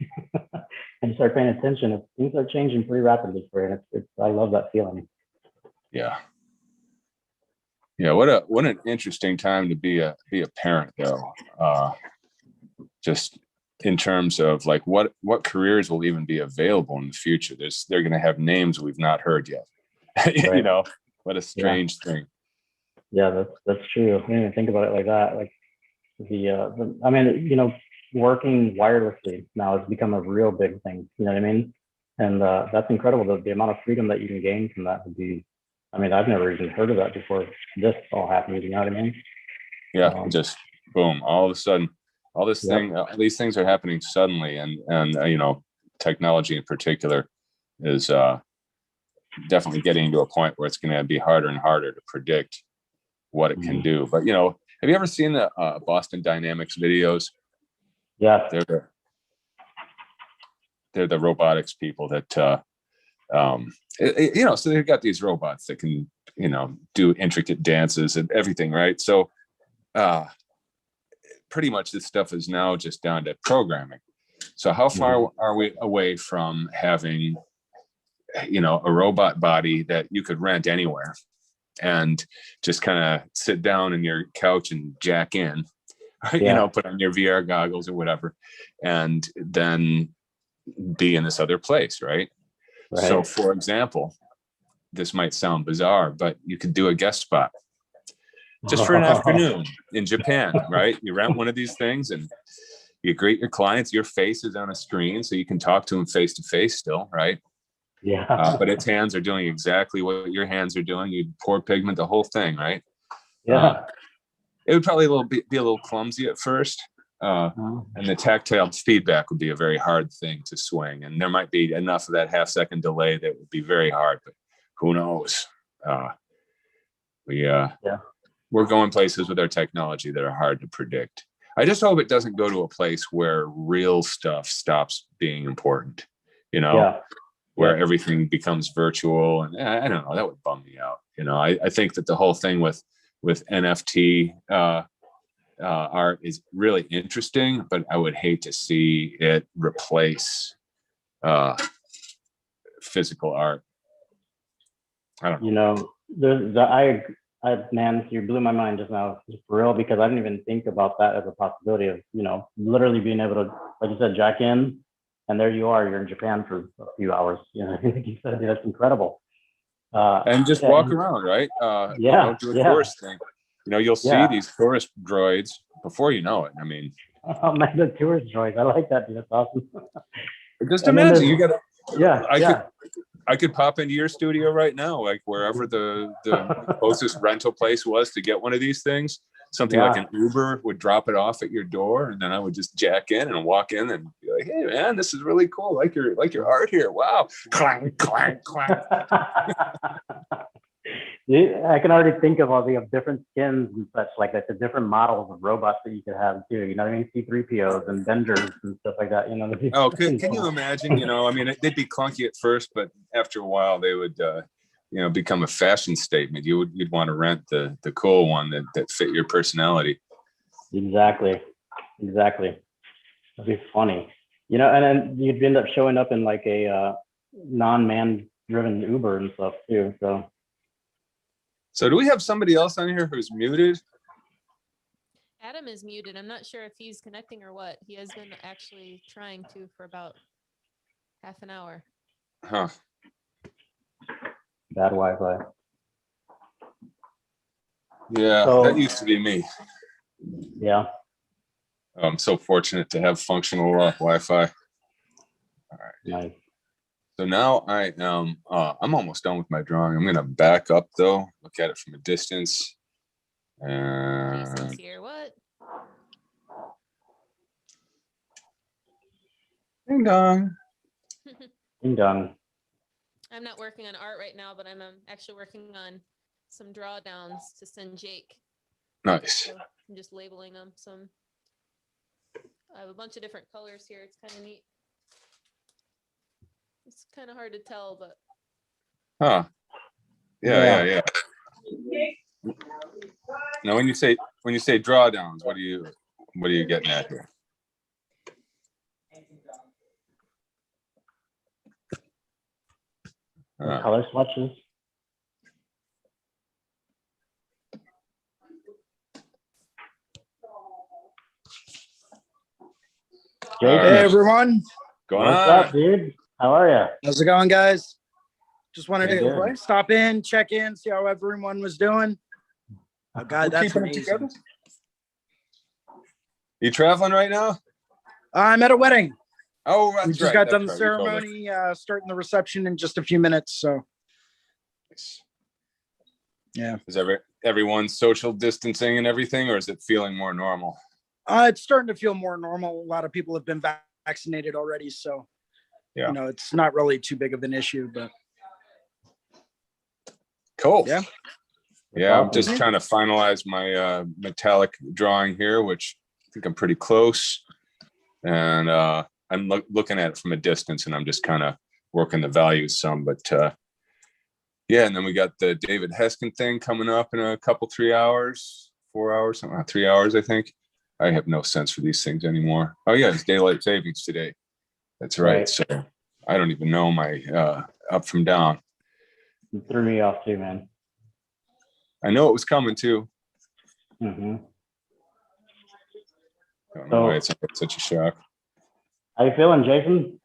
and you start paying attention. Things are changing pretty rapidly for you. And I love that feeling. Yeah. Yeah, what an interesting time to be a parent, though. Just in terms of like what careers will even be available in the future. They're going to have names we've not heard yet. You know, what a strange thing. Yeah, that's true. I didn't even think about it like that. Like I mean, you know, working wirelessly now has become a real big thing. You know what I mean? And that's incredible. The amount of freedom that you can gain from that would be. I mean, I've never even heard of that before this all happened. You know what I mean? Yeah, just boom, all of a sudden, all these things are happening suddenly, and you know, technology in particular is definitely getting to a point where it's going to be harder and harder to predict what it can do. But you know, have you ever seen the Boston Dynamics videos? Yeah, they're the robotics people that. You know, so they've got these robots that can, you know, do intricate dances and everything, right? So pretty much this stuff is now just down to programming. So how far are we away from having, you know, a robot body that you could rent anywhere and just kind of sit down in your couch and jack in, you know, put on your VR goggles or whatever, and then be in this other place, right? So, for example, this might sound bizarre, but you could do a guest spot just for an afternoon in Japan, right? You rent one of these things and you greet your clients. Your face is on a screen, so you can talk to them face to face still, right? Yeah. But its hands are doing exactly what your hands are doing. You pour pigment, the whole thing, right? Yeah. it would probably be a little clumsy at first. And the tactile feedback would be a very hard thing to swing. And there might be enough of that half-second delay that would be very hard, but who knows? We're going places with our technology that are hard to predict. I just hope it doesn't go to a place where real stuff stops being important, you know, where everything becomes virtual. And I don't know, that would bum me out. You know, I think that the whole thing with NFT art is really interesting, but I would hate to see it replace physical art. I don't know. You know, man, you blew my mind just now, for real, because I didn't even think about that as a possibility of, you know, literally being able to, like you said, jack in, and there you are, you're in Japan for a few hours. You know, like you said, that's incredible. And just walk around, right? You know, do a tourist thing. You know, you'll see these tourist droids before you know it. I mean, oh man, the tourist droids, I like that, dude. That's awesome. Just imagine you got I could pop into your studio right now, like wherever the closest rental place was to get one of these things. Something like an Uber would drop it off at your door, and then I would just jack in and walk in and be like, "Hey, man, this is really cool. Like your art here. Wow!" Clang, clang, clang. I can already think of all the different skins and such, like the different models of robots that you could have too. You know what I mean? C-3POs and Benders and stuff like that. You know. Oh, can you imagine? You know, I mean, they'd be clunky at first, but after a while, they would, you know, become a fashion statement. You'd want to rent the cool one that fit your personality. Exactly. That'd be funny. You know, and then you'd end up showing up in like a non-man driven Uber and stuff too. So do we have somebody else on here who's muted? Adam is muted. I'm not sure if he's connecting or what. He has been actually trying to for about half an hour. Huh. Bad Wi-Fi. Yeah, that used to be me. Yeah. I'm so fortunate to have functional Wi-Fi. All right. Nice. So now I am, I'm almost done with my drawing. I'm going to back up though, look at it from a distance. Jason's here. What? Ding dong. Ding dong. I'm not working on art right now, but I'm actually working on some drawdowns to send Jake. Nice. So I'm just labeling them. I have a bunch of different colors here. It's kind of neat. It's kind of hard to tell, but. Huh. Yeah. Now, when you say drawdowns, what are you getting at here? Color swatches. Hey everyone. What's up, dude? How are you? How's it going, guys? Just wanted to good. stop in, check in, see how everyone was doing. Oh God, that's amazing. You traveling right now? I'm at a wedding. Oh, that's we just right, got that's done the right, you told me. ceremony, starting the reception in just a few minutes. So, yeah. Is everyone social distancing and everything, or is it feeling more normal? It's starting to feel more normal. A lot of people have been vaccinated already, so you know it's not really too big of an issue. But cool. Yeah. I'm just trying to finalize my metallic drawing here, which I think I'm pretty close. And I'm looking at it from a distance, and I'm just kind of working the values some. But yeah, and then we got the David Heskin thing coming up in a couple, 3 hours, 4 hours, something like 3 hours, I think. I have no sense for these things anymore. Oh yeah, it's daylight savings today. That's right. So I don't even know my up from down. You threw me off too, man. I know it was coming too. Mm-hmm. I don't know why it's such a shock. How you feeling, Jason?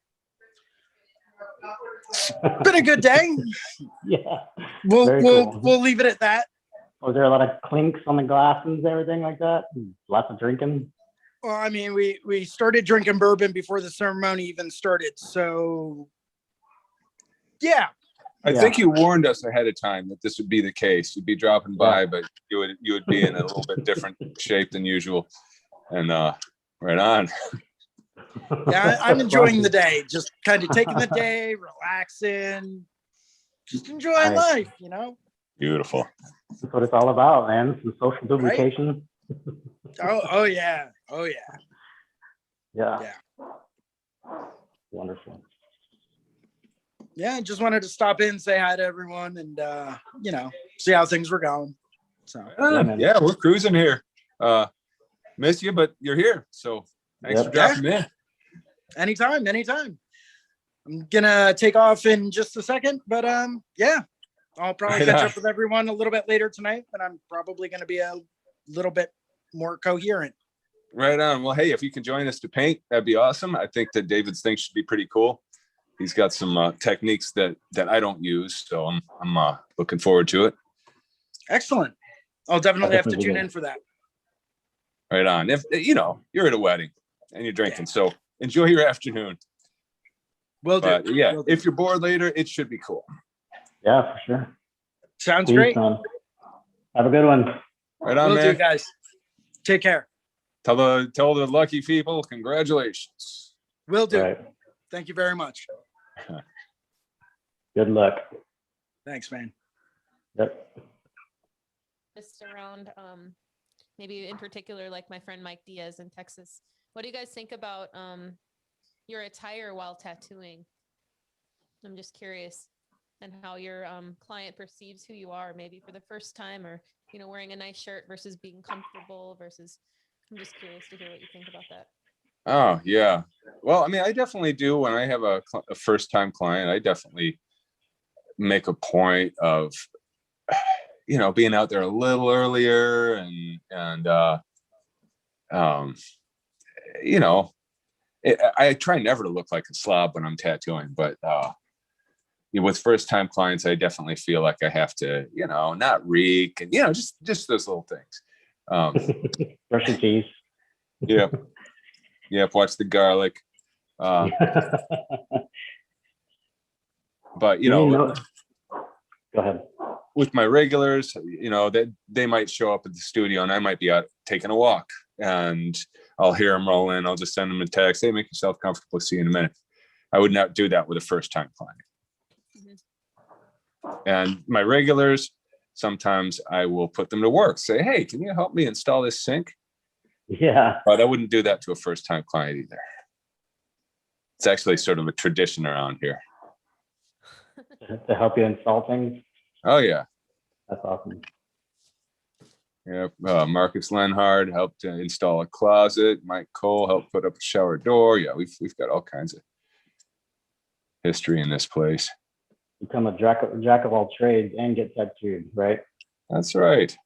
Been a good day. Yeah. We'll leave it at that. Was there a lot of clinks on the glasses, everything like that? Lots of drinking? Well, I mean, we started drinking bourbon before the ceremony even started. So, yeah, I think you warned us ahead of time that this would be the case. You'd be dropping by, but you would be in a little bit different shape than usual. And right on. Yeah, I'm enjoying the day. Just kind of taking the day, relaxing, just enjoying life, you know? Beautiful. That's what it's all about, man. Some social duplication. Right? Oh yeah. Oh yeah. Yeah. Wonderful. Yeah, just wanted to stop in, say hi to everyone, and you know, see how things were going. So yeah, we're cruising here. Miss you, but you're here. So thanks for dropping in. Anytime. I'm gonna take off in just a second, but yeah, I'll probably catch up with everyone a little bit later tonight, but I'm probably gonna be a little bit more coherent. Right on. Well, hey, if you can join us to paint, that'd be awesome. I think that David's thing should be pretty cool. He's got some techniques that I don't use, so I'm looking forward to it. Excellent. I'll definitely have to tune in for that. Right on. If you know you're at a wedding and you're drinking, so enjoy your afternoon. Will do. But yeah, if you're bored later, it should be cool. Yeah, for sure. Sounds great. Have a good one. Right on, Will man. do, guys. Take care. Tell the lucky people congratulations. Will do. Right. Thank you very much. Good luck. Thanks, man. Yep. Just around, maybe in particular, like my friend Mike Diaz in Texas. What do you guys think about your attire while tattooing? I'm just curious, and how your client perceives who you are, maybe for the first time, or wearing a nice shirt versus being comfortable versus. I'm just curious to hear what you think about that. Oh yeah. Well, I mean, I definitely do. When I have a first-time client, I definitely make a point of being out there a little earlier and I try never to look like a slob when I'm tattooing, but with first-time clients, I definitely feel like I have to not reek and just those little things. Brush your teeth. Yep, watch the garlic. But go ahead. With my regulars, that they might show up at the studio and I might be out taking a walk and I'll hear them roll in. I'll just send them a text. Hey, make yourself comfortable. See you in a minute. I would not do that with a first-time client. Mm-hmm. And my regulars, sometimes I will put them to work. Say, hey, can you help me install this sink? Yeah. But I wouldn't do that to a first-time client either. It's actually sort of a tradition around here. To help you install things? Oh, yeah. That's awesome. Yeah, Marcus Lenhard helped to install a closet. Mike Cole helped put up a shower door. Yeah, we've got all kinds of history in this place. Become a jack of all trades and get tattooed, right? That's right.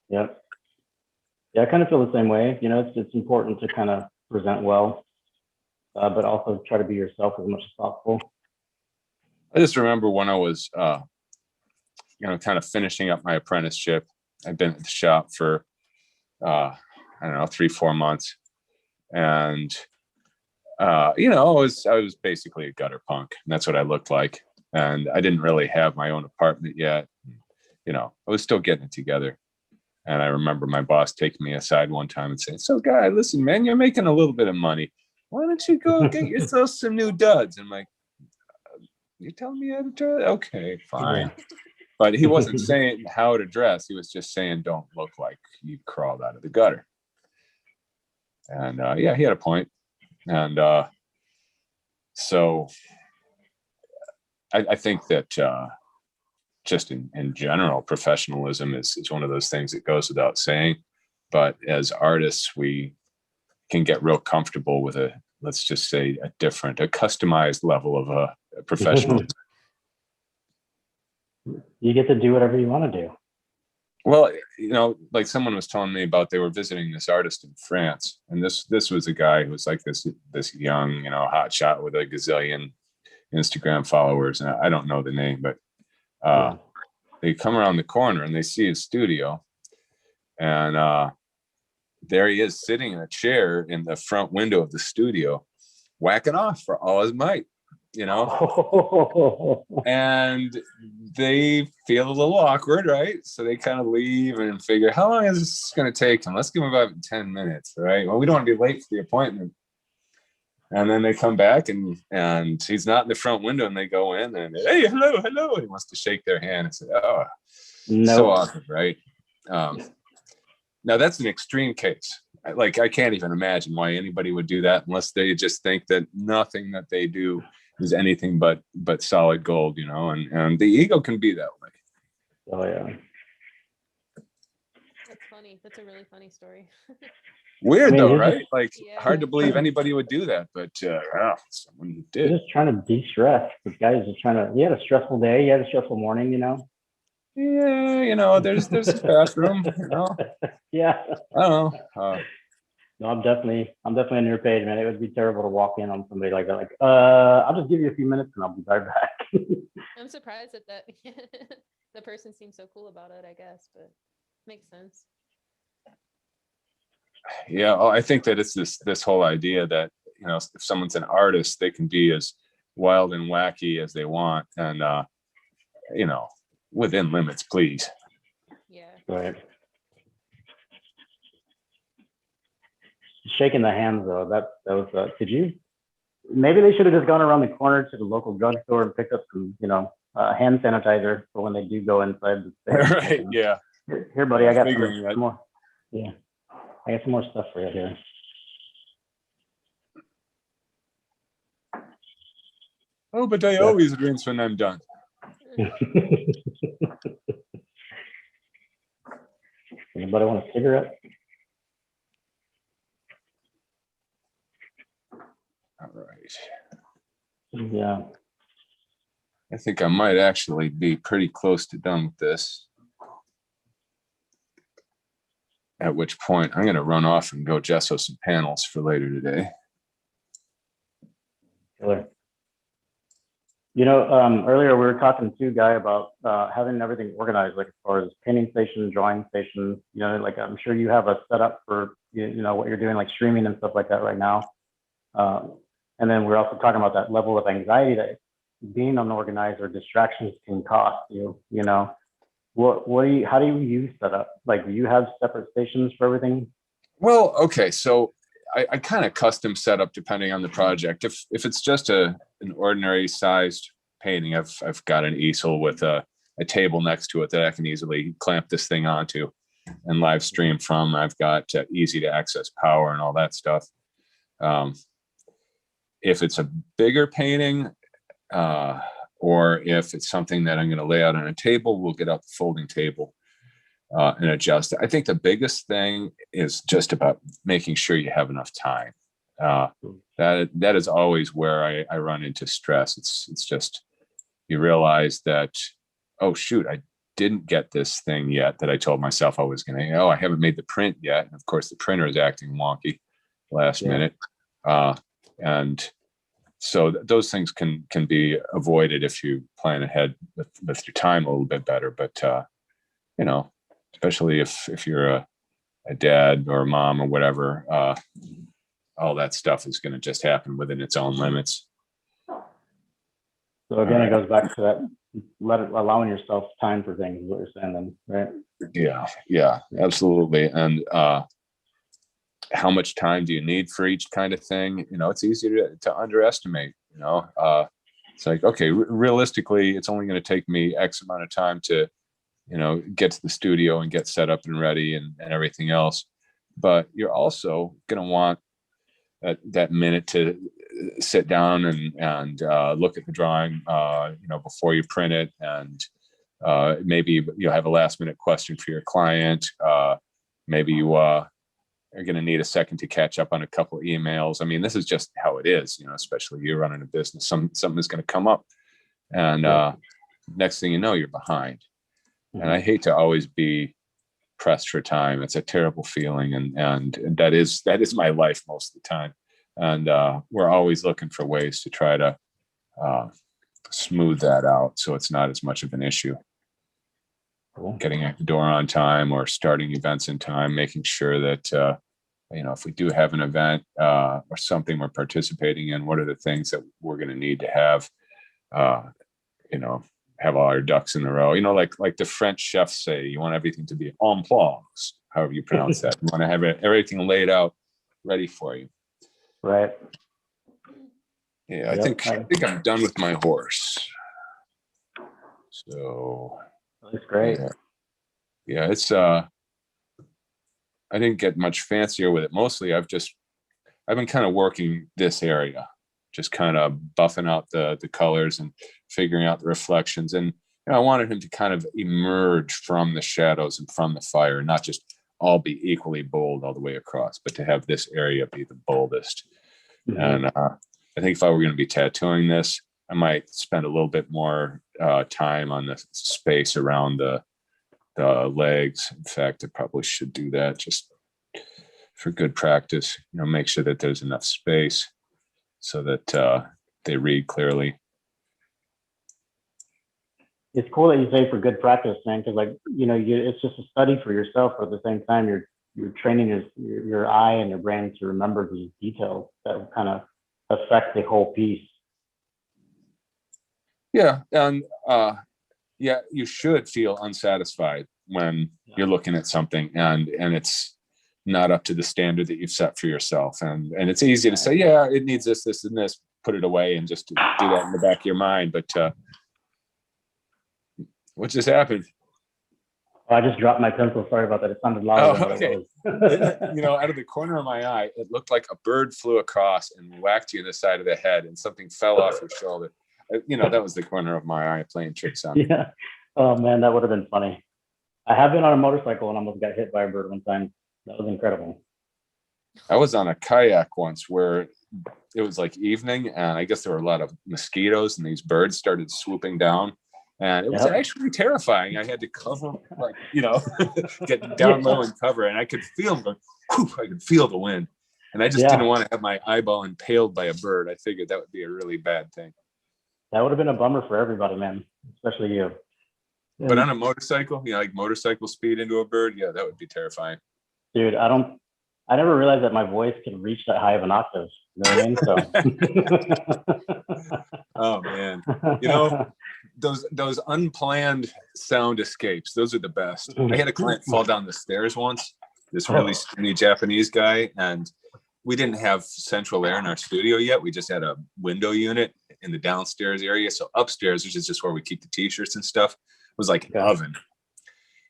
Yep. Yeah, I kind of feel the same way. It's important to kind of present well, but also try to be yourself as much as possible. I just remember when I was, kind of finishing up my apprenticeship. I've been at the shop for, 3-4 months. And, I was basically a gutter punk. And that's what I looked like. And I didn't really have my own apartment yet. I was still getting it together. And I remember my boss taking me aside one time and saying, so guy, listen, man, you're making a little bit of money. Why don't you go get yourself some new duds? And I'm like, you're telling me how to dress? Okay, fine. Yeah. But he wasn't saying how to dress. He was just saying, don't look like you crawled out of the gutter. And he had a point. And so I think that just in general, professionalism is one of those things that goes without saying. But as artists, we can get real comfortable with let's just say a customized level of professionalism. You get to do whatever you want to do. Well, like someone was telling me about, they were visiting this artist in France, and this was a guy who was like this young, hot shot with a gazillion Instagram followers, and I don't know the name, but they come around the corner and they see his studio, and there he is sitting in a chair in the front window of the studio, whacking off for all his might. you know, and they feel a little awkward, right? So they kind of leave and figure, how long is this going to take them? Let's give them about 10 minutes, right? Well, we don't want to be late for the appointment. And then they come back and he's not in the front window, and they go in and, hey, hello, hello. He wants to shake their hand and say, oh, so awkward, right? Now that's an extreme case. Like, I can't even imagine why anybody would do that unless they just think that nothing that they do is anything but solid gold, you know, and the ego can be that way. Oh yeah. That's funny. That's a really funny story. Weird, I mean, though, right? Like, Yeah. hard to believe anybody would do that, but someone did. He's just trying to de-stress. This guy's just trying to. He had a stressful day. He had a stressful morning. You know. Yeah, you know, there's a bathroom. You know, Yeah. I don't know. No, I'm definitely on your page, man. It would be terrible to walk in on somebody like that. Like, I'll just give you a few minutes and I'll be right back. I'm surprised that the person seems so cool about it, I guess, but makes sense. Yeah, well, I think that it's this whole idea that, you know, if someone's an artist, they can be as wild and wacky as they want, and you know, within limits, please. Yeah. Right. Shaking the hands though, that was could you, maybe they should have just gone around the corner to the local drugstore and picked up some, you know, hand sanitizer for when they do go inside the space. Right. Yeah. Here, buddy, I got Figuring that. some more. Yeah, I got some more stuff for you here. Oh, but I always rinse when I'm done. Anybody want a cigarette? All right. Yeah. I think I might actually be pretty close to done with this. At which point I'm going to run off and go gesso some panels for later today. Killer. You know, earlier we were talking to Guy about having everything organized, like as far as painting station, drawing station. You know, like I'm sure you have a setup for you know what you're doing, like streaming and stuff like that right now. And then we're also talking about that level of anxiety that being unorganized or distractions can cost you. You know, how do you set up? Like, do you have separate stations for everything? Well, okay, so I kind of custom set up depending on the project. If it's just an ordinary sized painting, I've got an easel with a table next to it that I can easily clamp this thing onto and live stream from. I've got easy to access power and all that stuff. If it's a bigger painting, or if it's something that I'm going to lay out on a table, we'll get out the folding table and adjust. I think the biggest thing is just about making sure you have enough time. That is always where I run into stress. It's just, you realize that, oh shoot, I didn't get this thing yet that I told myself I was going to. Oh, I haven't made the print yet. And of course, the printer is acting wonky last minute. And so those things can be avoided if you plan ahead with your time a little bit better. But you know, especially if you're a dad or a mom or whatever, all that stuff is going to just happen within its own limits. So again, it goes back to that allowing yourself time for things is what you're saying then, right? Yeah, absolutely. And how much time do you need for each kind of thing? You know, it's easy to underestimate, you know. It's like, okay, realistically, it's only going to take me X amount of time to, you know, get to the studio and get set up and ready and everything else. But you're also going to want that minute to sit down and look at the drawing, you know, before you print it. And maybe you'll have a last minute question for your client. Maybe you are going to need a second to catch up on a couple of emails. I mean, this is just how it is, you know, especially you running a business, something is going to come up, and next thing you know, you're behind. And I hate to always be pressed for time. It's a terrible feeling. And that is my life most of the time. And we're always looking for ways to try to smooth that out so it's not as much of an issue. Cool. Getting at the door on time or starting events in time, making sure that if we do have an event or something we're participating in, what are the things that we're going to need to have, have all our ducks in a row, like the French chefs say, you want everything to be en place, however you pronounce that. You want to have everything laid out ready for you. Right. Yeah, I think I'm done with my horse. So that's great. Yeah, it's I didn't get much fancier with it. Mostly I've been kind of working this area, just kind of buffing out the colors and figuring out the reflections. And I wanted him to kind of emerge from the shadows and from the fire, not just all be equally bold all the way across, but to have this area be the boldest. Mm-hmm. And I think if I were going to be tattooing this, I might spend a little bit more time on the space around the legs. In fact, I probably should do that just for good practice, make sure that there's enough space so that they read clearly. It's cool that you say for good practice, man, because it's just a study for yourself, but at the same time, you're training your eye and your brain to remember these details that will kind of affect the whole piece. Yeah, and you should feel unsatisfied when you're looking at something and it's not up to the standard that you've set for yourself. And it's easy to say, yeah, it needs this, this, and this, put it away and just do that in the back of your mind. But what just happened? I just dropped my pencil. Sorry about that. It sounded louder than what it was. Out of the corner of my eye, it looked like a bird flew across and whacked you in the side of the head and something fell off your shoulder. That was the corner of my eye playing tricks on me. Yeah. Oh man, that would have been funny. I have been on a motorcycle and almost got hit by a bird one time. That was incredible. I was on a kayak once where it was like evening and I guess there were a lot of mosquitoes and these birds started swooping down and it was actually terrifying. I had to cover, get down low and cover, and I could feel them going, I could feel the wind. And I just didn't want to have my eyeball impaled by a bird. I figured that would be a really bad thing. That would have been a bummer for everybody, man, especially you. But on a motorcycle, like motorcycle speed into a bird, yeah, that would be terrifying. Dude, I never realized that my voice could reach that high of an octave. You know what I mean? So. Oh man, those unplanned sound escapes, those are the best. I had a client fall down the stairs once, this really skinny Japanese guy, and we didn't have central air in our studio yet. We just had a window unit in the downstairs area. So upstairs, which is just where we keep the t-shirts and stuff, was like an oven.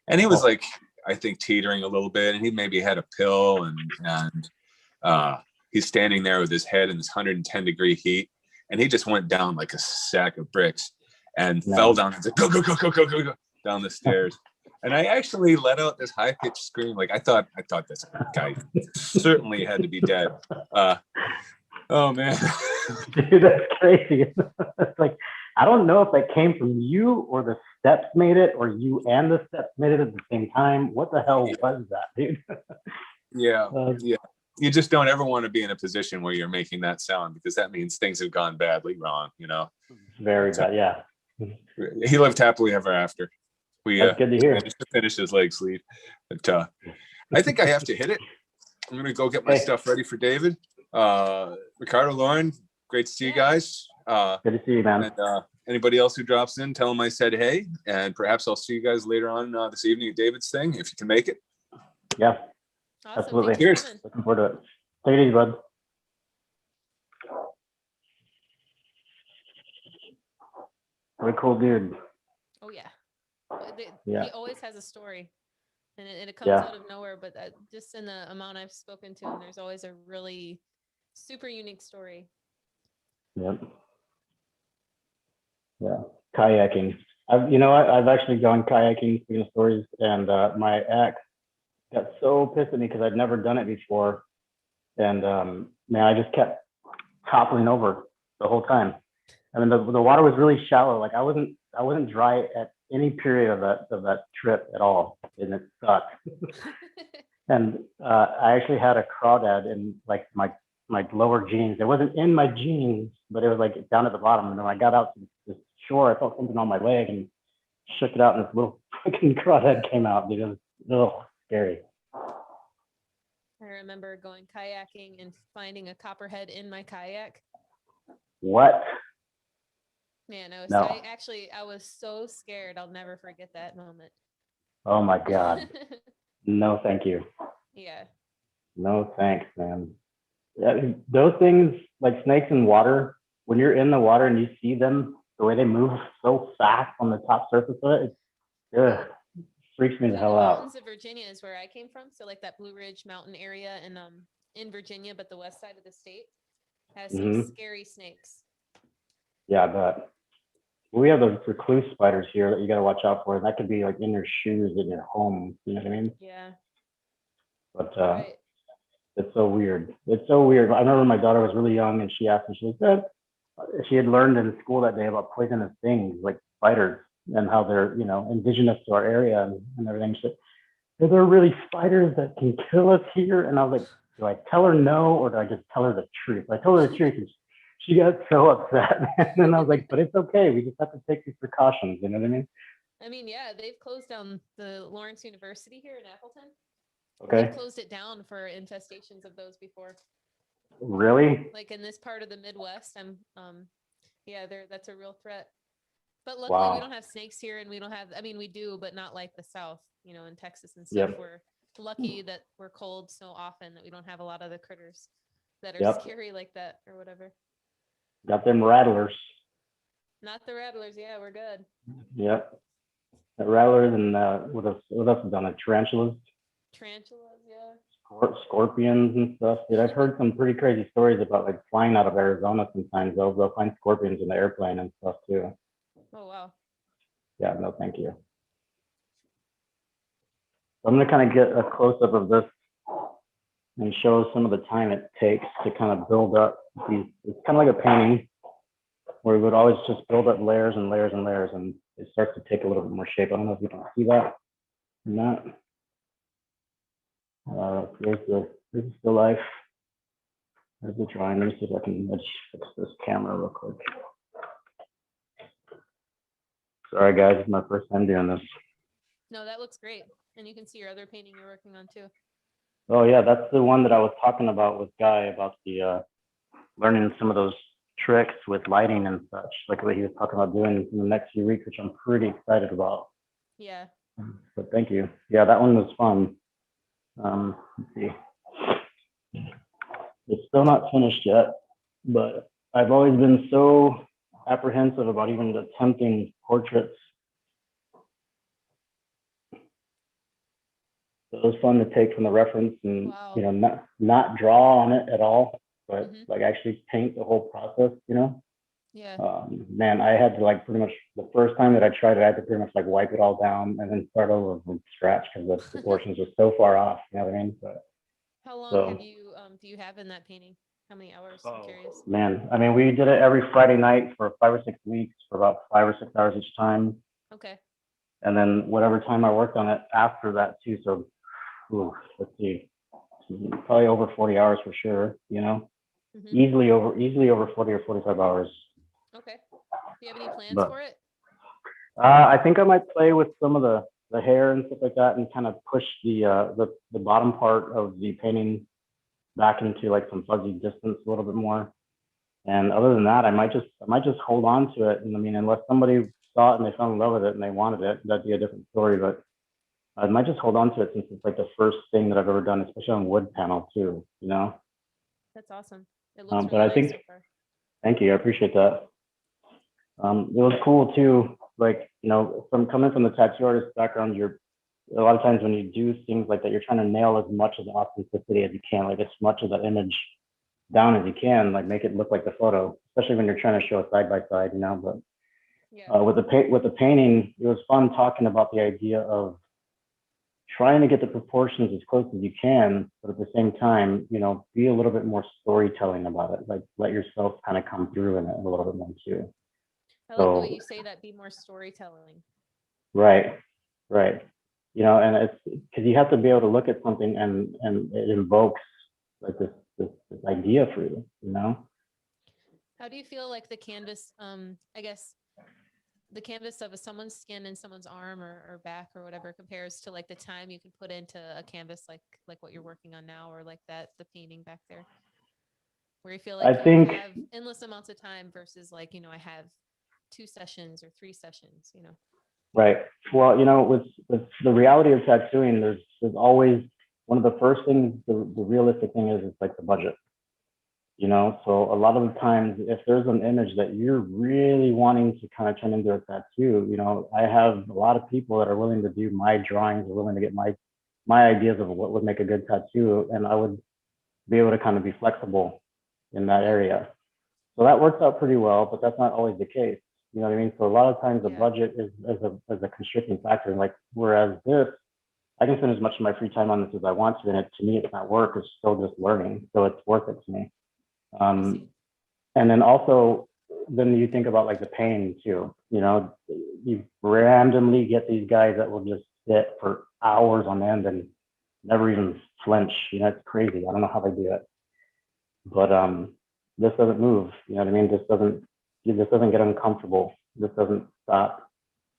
And he was like, I think teetering a little bit, and he maybe had a pill and he's standing there with his head in this 110-degree heat, and he just went down like a sack of bricks and fell down and said, go down the stairs. And I actually let out this high-pitched scream. Like I thought this guy certainly had to be dead. Oh man. Dude, that's crazy. It's like, I don't know if that came from you or the steps made it, or you and the steps made it at the same time. What the hell was that, dude? Yeah. You just don't ever want to be in a position where you're making that sound, because that means things have gone badly wrong, Very bad, yeah. He lived happily ever after. That's good to hear. Finished his leg sleeve. But I think I have to hit it. I'm going to go get my stuff ready for David. Ricardo, Lauren, great to see you guys. Good to see you, man. And anybody else who drops in, tell them I said hey, and perhaps I'll see you guys later on this evening at David's thing, if you can make it. Yeah, Awesome. absolutely. Cheers. Looking forward to it. Take it easy, bud. Very cool dude. Oh yeah. Yeah. He always has a story, and it comes out of nowhere. But just in the amount I've spoken to him, there's always a really super unique story. Yep. Yeah. Kayaking. I've actually gone kayaking, speaking of stories, and my ex got so pissed at me because I'd never done it before, and man, I just kept toppling over the whole time. I mean, the water was really shallow. Like I wasn't dry at any period of that trip at all, and it sucked. And I actually had a crawdad in like my lower jeans. It wasn't in my jeans, but it was like down at the bottom. And then I got out to the shore, I felt something on my leg and shook it out, and this little fucking crawdad came out. Dude, it was scary. All remember going kayaking and finding a copperhead in my kayak. What? Man, No. I was so scared. I'll never forget that moment. Oh my God. No, thank you. Yeah. No thanks, man. Yeah, those things like snakes in water, when you're in the water and you see them, the way they move so fast on the top surface of it, it freaks me the So hell the out. mountains of Virginia is where I came from. So like that Blue Ridge Mountain area in Virginia, but the west side of the state has some Mhm. scary snakes. Yeah, I bet. We have those recluse spiders here that you got to watch out for. That could be like in your shoes in your home. You know what I mean? Yeah. But Right. it's so weird. It's so weird. I remember my daughter was really young and she asked me, she said, she had learned in school that day about poisonous things like spiders and how they're, you know, indigenous to our area and everything. She said, are there really spiders that can kill us here? And I was like, do I tell her no or do I just tell her the truth? I told her the truth and she got so upset. And then I was like, but it's okay. We just have to take these precautions. You know what I mean? I mean, yeah, they've closed down the Lawrence University here in Appleton. Okay. They've closed it down for infestations of those before. Really? Like in this part of the Midwest, yeah, that's a real threat. But luckily we Wow. don't have snakes here and we don't have, I mean, we do, but not like the South, you know, in Texas and stuff. Yep. We're lucky that we're cold so often that we don't have a lot of the critters that are Yep. scary like that or whatever. Got them rattlers. Not the rattlers. Yeah, we're good. Yep. The rattlers and what else is on it? Tarantulas, Tarantulas, yeah. scorpions and stuff. Dude, I've heard some pretty crazy stories about like flying out of Arizona sometimes. They'll find scorpions in the airplane and stuff too. Oh, wow. Yeah, no, thank you. So I'm gonna kind of get a close up of this and show some of the time it takes to kind of build up these. It's kind of like a painting where we would always just build up layers and layers and layers, and it starts to take a little bit more shape. I don't know if you can see that or not. Here's the still life. There's the drawing. Let me see if I can fix this camera real quick. Sorry guys, it's my first time doing this. No, that looks great. And you can see your other painting you're working on too. Oh yeah, that's the one that I was talking about with Guy about the learning some of those tricks with lighting and such, like what he was talking about doing in the next few weeks, which I'm pretty excited about. Yeah. So thank you. Yeah, that one was fun. Let's see. It's still not finished yet, but I've always been so apprehensive about even attempting portraits. So it was fun to take from the reference and Wow. you know not draw on it at all, but Mhm. like actually paint the whole process. You know. Yeah. Man, I had to like pretty much the first time that I tried it, I had to pretty much like wipe it all down and then start over from scratch because the proportions were so far off. You know what I mean? But How long so, have you do you have in that painting? How many hours? I'm curious. man, I mean, we did it every Friday night for 5 or 6 weeks for about 5 or 6 hours each time, Okay. and then whatever time I worked on it after that too. So, let's see, probably over 40 hours for sure. You know, Mhm. easily over 40 or 45 hours. Okay. Do you have any plans But for it? I think I might play with some of the hair and stuff like that, and kind of push the bottom part of the painting back into like some fuzzy distance a little bit more. And other than that, I might just hold on to it. And I mean, unless somebody saw it and they fell in love with it and they wanted it, that'd be a different story. But I might just hold on to it since it's like the first thing that I've ever done, especially on wood panel too. You know. That's awesome. It looks But really I nice think, so far. thank you, I appreciate that. It was cool too, like, you know, from coming from the tattoo artist background, you're a lot of times when you do things like that, you're trying to nail as much of the authenticity as you can, like as much of the image down as you can, like make it look like the photo, especially when you're trying to show it side by side, you know. But Yeah. with the painting, it was fun talking about the idea of trying to get the proportions as close as you can, but at the same time, you know, be a little bit more storytelling about it, like let yourself kind of come through in it a little bit more too. I like the way So you say that, be more storytelling. right, right. You know, and it's because you have to be able to look at something and it invokes like this idea for you, you know. How do you feel like the canvas, I guess the canvas of someone's skin and someone's arm or back or whatever compares to like the time you can put into a canvas like what you're working on now, or like the painting back there, where you feel I like you think, have endless amounts of time versus like, I have 2 sessions or 3 sessions. right. Well, with the reality of tattooing, there's always one of the first things, the realistic thing is it's like the budget. So a lot of the times, if there's an image that you're really wanting to kind of turn into a tattoo, I have a lot of people that are willing to do my drawings, are willing to get my ideas of what would make a good tattoo, and I would be able to kind of be flexible in that area. So that works out pretty well, but that's not always the case. You know what I mean? So a lot of times the Yeah. budget is a constricting factor. Like, whereas this, I can spend as much of my free time on this as I want to, and to me, it's not work. It's still just learning, so it's worth it to me. I see. And then also, then you think about like the pain too. You randomly get these guys that will just sit for hours on end and never even flinch. It's crazy. I don't know how they do it, but this doesn't move. You know what I mean? This doesn't get uncomfortable. This doesn't stop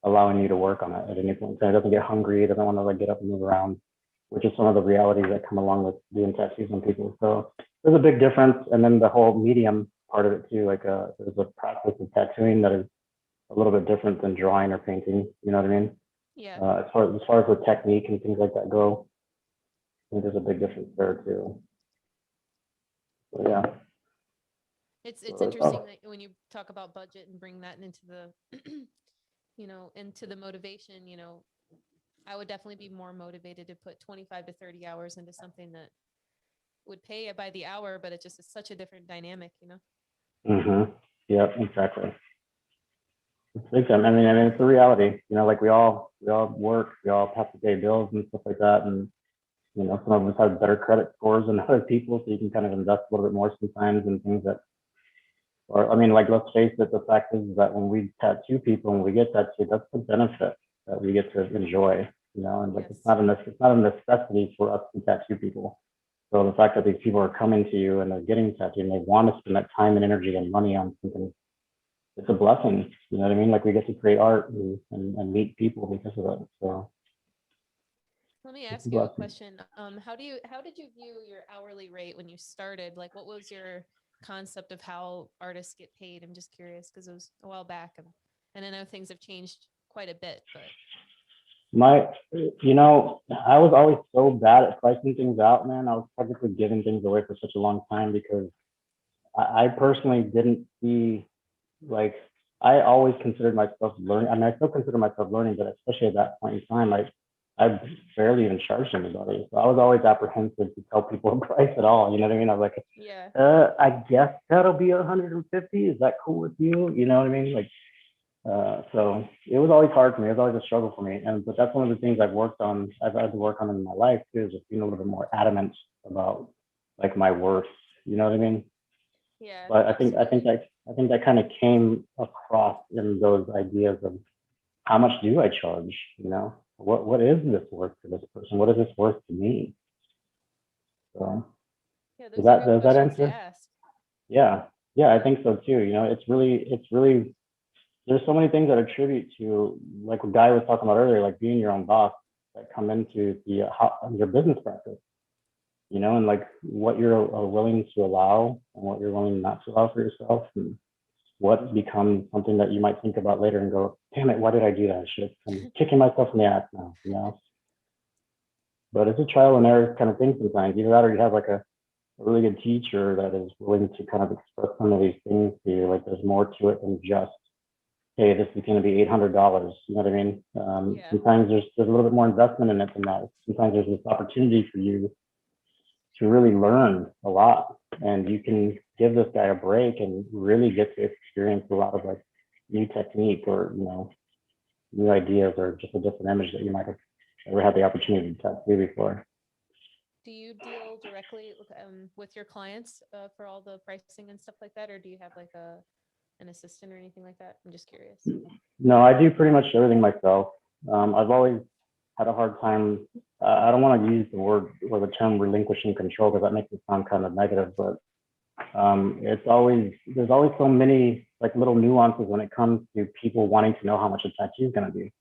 allowing you to work on it at any point. It doesn't get hungry. It doesn't want to like get up and move around, which is some of the realities that come along with doing tattoos on people. So there's a big difference. And then the whole medium part of it too, like there's a process of tattooing that is a little bit different than drawing or painting. You know what I mean? Yeah. As far as the technique and things like that go, I think there's a big difference there too. So yeah. It's So interesting that when you talk about budget and bring that into the, into the motivation, I would definitely be more motivated to put 25 to 30 hours into something that would pay it by the hour, but it just is such a different dynamic. Mm-hmm. Yeah, exactly. It's big time. I mean, it's a reality. Like we all work, we all have to pay bills and stuff like that, and some of us have better credit scores than other people, so you can kind of invest a little bit more sometimes in things that. Or, I mean, like, let's face it, the fact is that when we tattoo people and we get tattooed, that's the benefit that we get to enjoy, and like, Yes. it's not a necessity for us to tattoo people. So the fact that these people are coming to you and they're getting tattooed and they want to spend that time and energy and money on something, it's a blessing. You know what I mean? Like, we get to create art and meet people because of it. So Let me it's ask a you a blessing. question. How did you view your hourly rate when you started? Like, what was your concept of how artists get paid? I'm just curious because it was a while back, and I know things have changed quite a bit, but I was always so bad at pricing things out, man. I was practically giving things away for such a long time because I personally didn't see, like, I always considered myself learning. I mean, I still consider myself learning, but especially at that point in time, I barely even charged anybody. So I was always apprehensive to tell people a price at all. You know what I mean? I was like, yeah, I guess that'll be 150. Is that cool with you? You know what I mean? Like, so it was always hard for me. It was always a struggle for me. But that's one of the things I've worked on. I've had to work on in my life too, is just being a little bit more adamant about like my worth. You know what I mean? yeah, But absolutely. I think that kind of came across in those ideas of how much do I charge? What is this worth to this person? What is this worth to me? So Yeah, does those are good that questions to answer? ask. Yeah, yeah, I think so too. It's really there's so many things that attribute to, like what Guy was talking about earlier, like being your own boss, that come into your business practice. And like what you're willing to allow and what you're willing not to allow for yourself, and what becomes something that you might think about later and go, damn it, why did I do that? I'm kicking myself in the ass now. But it's a trial and error kind of thing sometimes. Either that or you have like a really good teacher that is willing to kind of express some of these things to you. Like, there's more to it than just, hey, this is going to be $800. You know what I mean? Yeah, Sometimes there's a little bit more investment in it than that. Sometimes there's this opportunity for you to really learn a lot, and you can give this guy a break and really get to experience a lot of like new technique, or new ideas, or just a different image that you might have never had the opportunity to test before. do you deal directly with your clients for all the pricing and stuff like that, or do you have like an assistant or anything like that? I'm just curious. No, I do pretty much everything myself. I've always had a hard time. I don't want to use the word or the term relinquishing control, because that makes it sound kind of negative, but There's always so many like little nuances when it comes to people wanting to know how much a tattoo is going to be,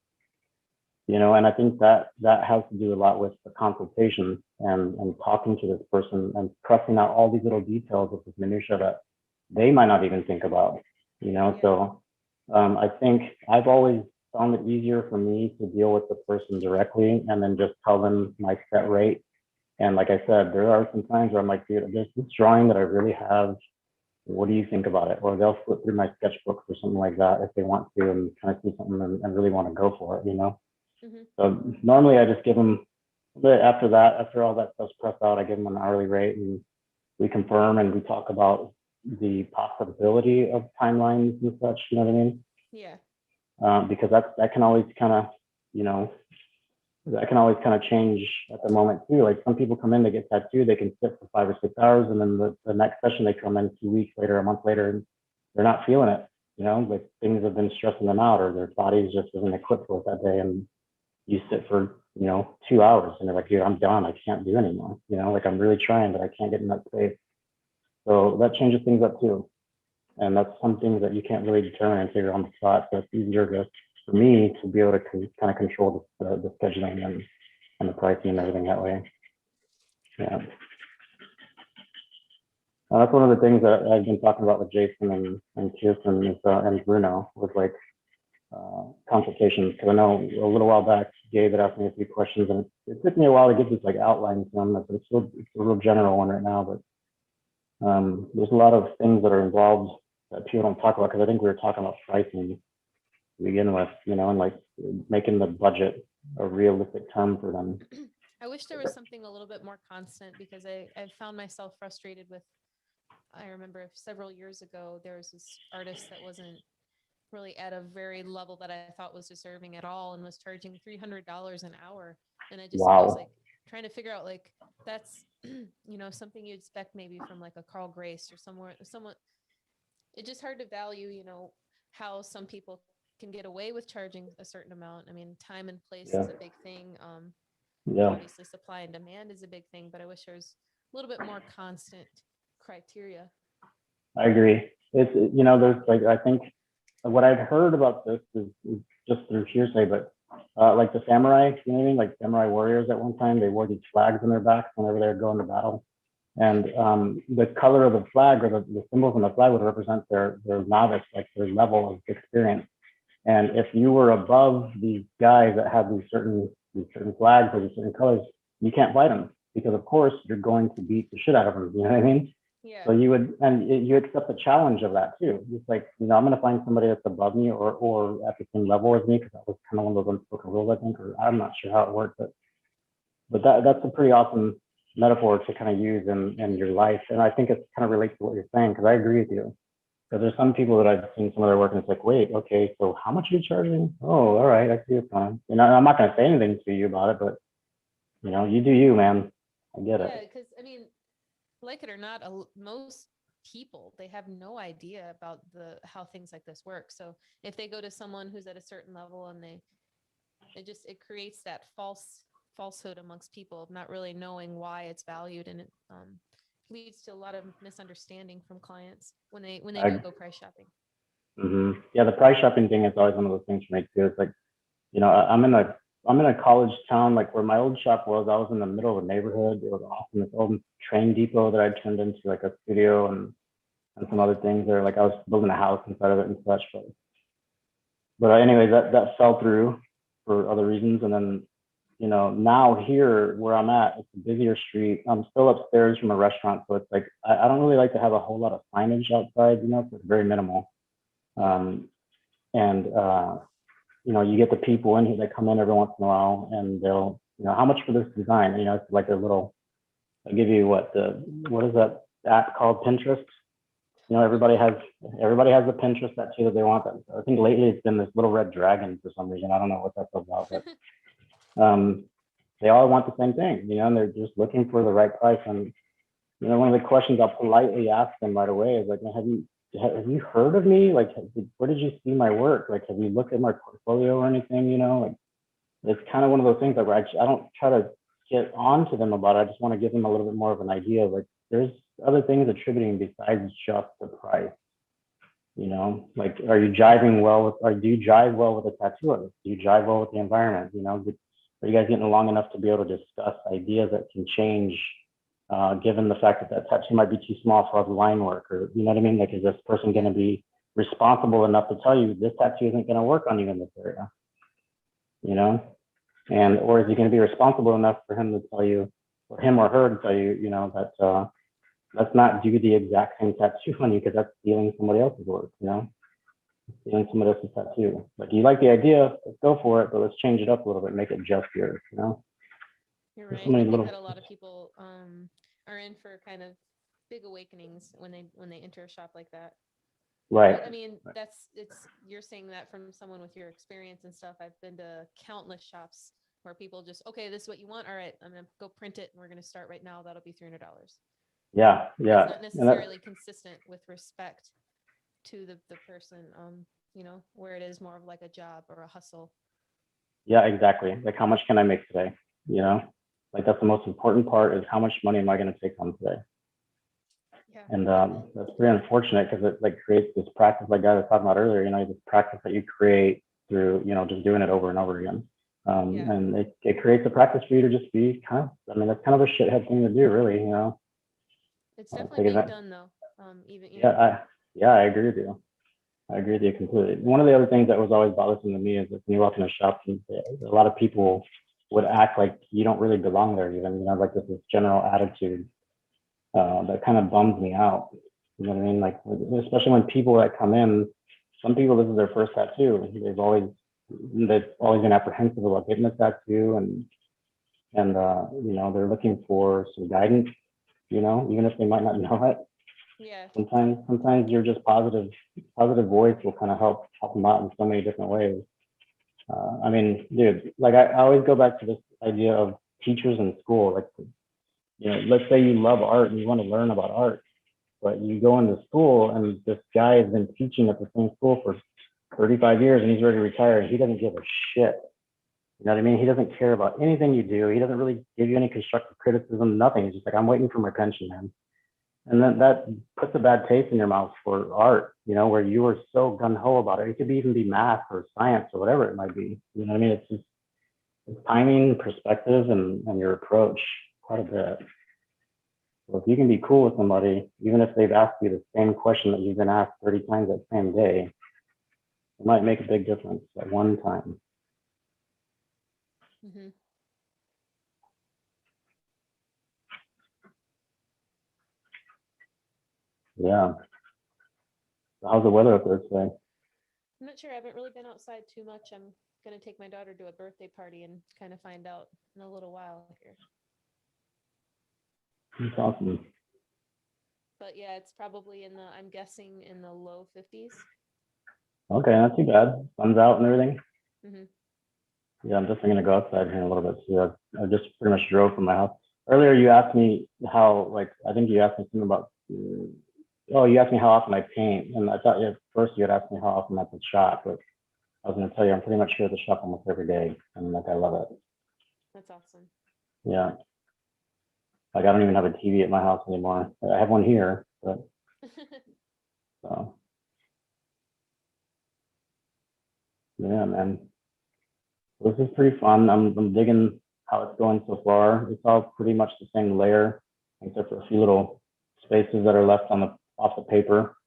and I think that has to do a lot with the consultation and talking to this person and pressing out all these little details of this minutia that they might not even think about, so I think I've always found it easier for me to deal with the person directly and then just tell them my set rate. And like I said, there are some times where I'm like, dude, there's this drawing that I really have. What do you think about it? Or they'll flip through my sketchbooks or something like that if they want to and kind of see something and really want to go for it, Mm-hmm. So normally I just give them, after all that stuff's pressed out, I give them an hourly rate and we confirm and we talk about the possibility of timelines and such, you know what I mean? Yeah. Because that can always kind of, change at the moment too. Like some people come in, they get tattooed, they can sit for 5 or 6 hours, and then the next session they come in 2 weeks later, a month later, and they're not feeling it. Like things have been stressing them out, or their bodies just isn't equipped for it that day. And you sit for 2 hours, and they're like, dude, I'm done. I can't do anymore. Like I'm really trying, but I can't get in that space. So that changes things up too. And that's some things that you can't really determine until you're on the spot. So it's easier for me to be able to kind of control the scheduling and the pricing and everything that way. Yeah. That's one of the things that I've been talking about with Jason and Kirsten and Bruno was like consultations. Because I know a little while back, Gabe had asked me a few questions, and it took me a while to get this like outline to them. It's a real general one right now, but there's a lot of things that are involved that people don't talk about, because I think we were talking about pricing to begin with, and like making the budget a realistic term for them. I wish there was something a little bit more constant, because I found myself frustrated with, I remember several years ago, there was this artist that wasn't really at a very level that I thought was deserving at all, and was charging $300 an hour. And I was like trying to figure out, like, that's, something you'd expect maybe from like a Carl Grace or someone. It's just hard to value, how some people can get away with charging a certain amount. I mean, time and place is a big thing. Obviously supply and demand is a big thing, but I wish there was a little bit more constant criteria. I agree. There's like, I think what I've heard about this is just through hearsay, but like the samurai, you know what I mean? Like samurai warriors at one time, they wore these flags on their backs whenever they were going to battle. And the color of the flag, or the symbols on the flag, would represent their novice, like their level of experience. And if you were above these guys that had these certain flags or these certain colors, you can't fight them, because of course you're going to beat the shit out of them. You know what I mean? Yeah. So you accept the challenge of that too. It's like, I'm going to find somebody that's above me or at the same level as me, because that was kind of one of those unspoken rules, I think, or I'm not sure how it worked, but that's a pretty awesome metaphor to kind of use in your life. And I think it kind of relates to what you're saying, because I agree with you. Because there's some people that I've seen some of their work, and it's like, wait, okay, so how much are you charging? Oh, all right, I see your plan. I'm not going to say anything to you about it, but you do you, man. I get it. Yeah, because I mean, like it or not, most people, they have no idea about how things like this work. So if they go to someone who's at a certain level, and it creates that falsehood amongst people of not really knowing why it's valued, and it leads to a lot of misunderstanding from clients when they do go price shopping. Mm-hmm. Yeah, the price shopping thing is always one of those things for me too. It's like, I'm in a college town, like where my old shop was. I was in the middle of a neighborhood. It was awesome. This old train depot that I turned into like a studio and some other things there. Like I was building a house inside of it and such. But anyway, that fell through for other reasons. And then, now here where I'm at, it's a busier street. I'm still upstairs from a restaurant. So it's like, I don't really like to have a whole lot of signage outside, so it's very minimal. You get the people in here, they come in every once in a while, and they'll, how much for this design? It's like a little, I'll give you what is that app called, Pinterest? Everybody has the Pinterest tattoo that they want. I think lately it's been this little red dragon for some reason. I don't know what that's about, but they all want the same thing, and they're just looking for the right price. And one of the questions I'll politely ask them right away is like, have you heard of me? Like, where did you see my work? Like, have you looked at my portfolio or anything? Like, it's kind of one of those things like where I don't try to get on to them about it. I just want to give them a little bit more of an idea. Like, there's other things attributing besides just the price. You know, like, are you jiving well with, or do you jive well with a tattoo artist? Do you jive well with the environment? You know, are you guys getting along enough to be able to discuss ideas that can change, given the fact that that tattoo might be too small for all the line work, or, you know what I mean? Like, is this person going to be responsible enough to tell you this tattoo isn't going to work on you in this area? You know, and, or is he going to be responsible enough for him to tell you, or him or her to tell you, you know, that, let's not do the exact same tattoo on you, because that's stealing somebody else's work, you know, stealing somebody else's tattoo. But do you like the idea? Let's go for it, but let's change it up a little bit, make it just yours, you know? You're There's right. so many I think little- that a lot of people are in for kind of big awakenings when they enter a shop like that. Right. But, I mean, you're saying that from someone with your experience and stuff. I've been to countless shops where people just, okay, this is what you want. All right, I'm gonna go print it and we're gonna start right now. That'll be $300. Yeah, yeah. It's not necessarily consistent with respect to the person, you know, where it is more of like a job or a hustle. Yeah, exactly. Like, how much can I make today? You know, like, that's the most important part, is how much money am I going to take home today? Yeah. And that's pretty unfortunate, because it like creates this practice, like I was talking about earlier, you know, this practice that you create through, you know, just doing it over and over again. Yeah. And it creates a practice for you to just be kind of, I mean, that's kind of a shithead thing to do, really, you know? It's I'll definitely take being that. done though. Even, you Yeah, know, I agree with you. I agree with you completely. One of the other things that was always bothersome to me is that when you walk in a shop, a lot of people would act like you don't really belong there, even, you know, like this general attitude that kind of bums me out. You know what I mean? Like, especially when people that come in, some people, this is their first tattoo. They've always been apprehensive about getting a tattoo, and you know, they're looking for some guidance, you know, even if they might not know it. yeah. Sometimes you're just positive voice will kind of help them out in so many different ways. I mean, dude, like, I always go back to this idea of teachers in school. Like, you know, let's say you love art and you want to learn about art, but you go into school and this guy has been teaching at the same school for 35 years and he's ready to retire, and he doesn't give a shit. You know what I mean? He doesn't care about anything you do. He doesn't really give you any constructive criticism, nothing. He's just like, I'm waiting for my pension, man. And then that puts a bad taste in your mouth for art, you know, where you were so gung-ho about it. It could even be math or science or whatever it might be. You know what I mean? It's just, it's timing, perspective, and your approach quite a bit. So if you can be cool with somebody, even if they've asked you the same question that you've been asked 30 times that same day, it might make a big difference at one time. Hmm. Yeah. So how's the weather up there today? I'm not sure. I haven't really been outside too much. I'm gonna take my daughter to a birthday party and kind of find out in a little while here. That's awesome. But yeah, it's probably I'm guessing in the low 50s. Okay, not too bad. Sun's out and everything. Hmm. Yeah, I'm definitely gonna go outside here in a little bit too. I just pretty much drove from my house. Earlier, you asked me how, like, I think you asked me something about, oh, you asked me how often I paint, and I thought at first you had asked me how often I could shop, but I was gonna tell you I'm pretty much here at the shop almost every day, and like, I love it. That's awesome. Yeah, like, I don't even have a TV at my house anymore. I have one here, but so yeah, man. This is pretty fun. I'm digging how it's going so far. It's all pretty much the same layer, except for a few little spaces that are left off the paper.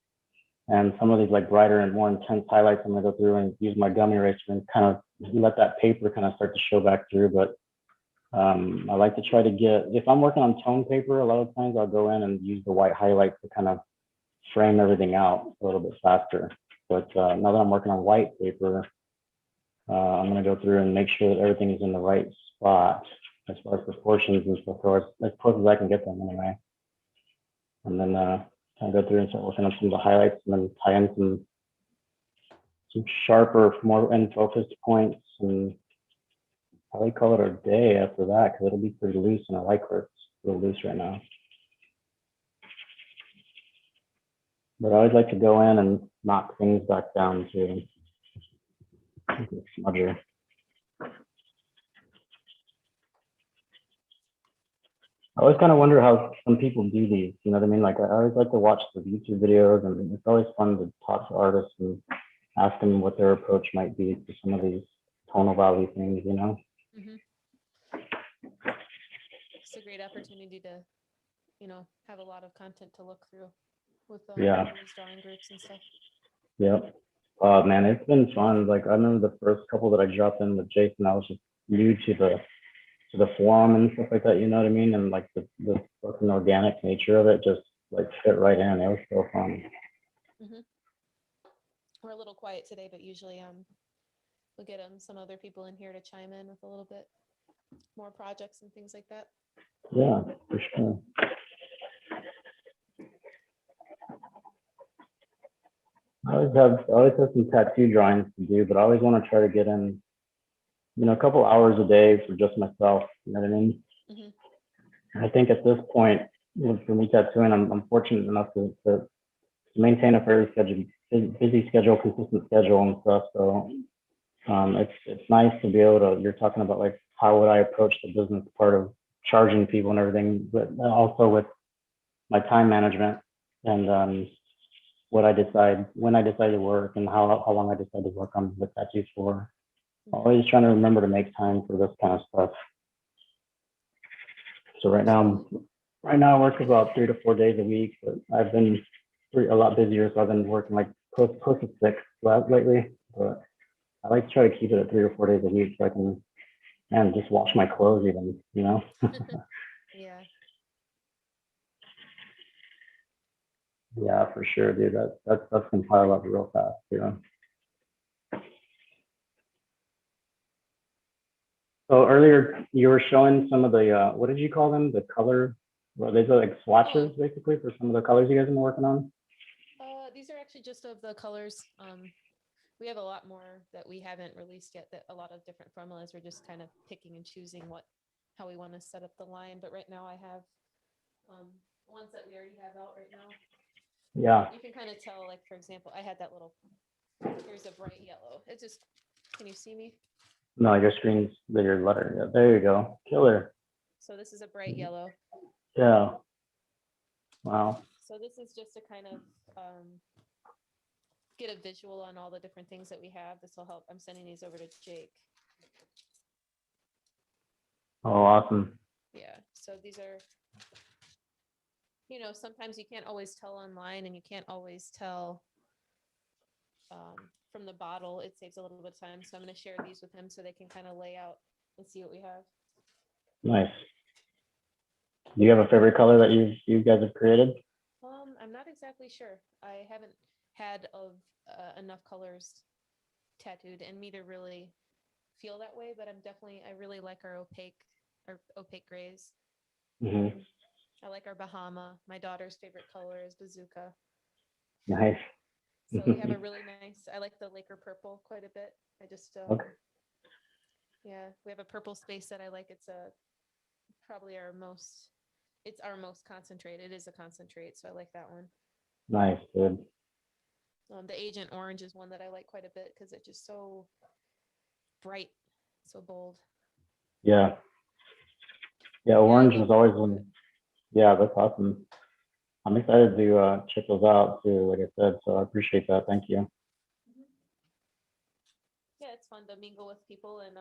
And some of these like brighter and more intense highlights, I'm gonna go through and use my gum eraser and kind of let that paper kind of start to show back through. But I like to try to get, if I'm working on tone paper, a lot of times I'll go in and use the white highlights to kind of frame everything out a little bit faster. But now that I'm working on white paper, I'm going to go through and make sure that everything is in the right spot as far as proportions and so forth, as close as I can get them anyway. And then kind of go through and start working on some of the highlights, and then tie in some sharper, more end focused points, and probably call it a day after that, because it'll be pretty loose, and I like where it's a little loose right now. But I always like to go in and knock things back down too. Smudger. I always kind of wonder how some people do these. You know what I mean? Like I always like to watch the YouTube videos, and it's always fun to talk to artists and ask them what their approach might be to some of these tonal value things. You know? Mhm. It's a great opportunity to, have a lot of content to look through with Yeah. these drawing groups and stuff. Yep. Man, it's been fun. Like I remember the first couple that I dropped in with Jason, I was just new to the forum and stuff like that. You know what I mean? And like the fucking organic nature of it just like fit right in. It was so fun. We're a little quiet today, but usually we'll get some other people in here to chime in with a little bit more projects and things like that. Yeah, for sure. I always have some tattoo drawings to do, but I always want to try to get in, a couple hours a day for just myself. You know what I mean? Mhm. I think at this point, for me tattooing, I'm fortunate enough to maintain a fairly busy schedule, consistent schedule and stuff. So it's nice to be able to. You're talking about like how would I approach the business part of charging people and everything, but also with my time management and what I decide when I decide to work and how long I decide to work on the tattoos for. Always trying to remember to make time for this kind of stuff. So right now I work about 3 to 4 days a week, but I've been a lot busier, so I've been working like close to 6 lately. But I like to try to keep it at 3 or 4 days a week so I can just wash my clothes even, Yeah. Yeah, for sure, dude. That stuff can pile up real fast. So earlier you were showing some of the what did you call them? The color, well, these are like swatches basically for some of the colors you guys have been working on. These are actually just of the colors. We have a lot more that we haven't released yet, that a lot of different formulas. We're just kind of picking and choosing how we want to set up the line. But right now I have ones that we already have out right now. Yeah. You can kind of tell, like, for example, I had here's a bright yellow. Can you see me? No, your screen's your letter. Yeah, there you go. Killer. So this is a bright yellow. Yeah. Wow. So this is just to kind of get a visual on all the different things that we have. This will help. I'm sending these over to Jake. Oh, awesome. Yeah. So these are, sometimes you can't always tell online, and you can't always tell from the bottle. It saves a little bit of time. So I'm going to share these with him so they can kind of lay out and see what we have. Nice. Do you have a favorite color that you guys have created? I'm not exactly sure. I haven't had enough colors tattooed, and me to really feel that way. But I really like our opaque grays. Mm-hmm. I like our Bahama. My daughter's favorite color is bazooka. Nice. So we have a really nice. I like the Laker purple quite a bit. I just Okay. Yeah, we have a purple space that I like. It's probably it's our most concentrated. It is a concentrate, so I like that one. Nice, good. The Agent Orange is one that I like quite a bit because it's just so bright, so bold. Yeah. Yeah, orange was always one. Yeah, that's awesome. I'm excited to check those out too, like I said, so I appreciate that. Thank you. Yeah, it's fun to mingle with people and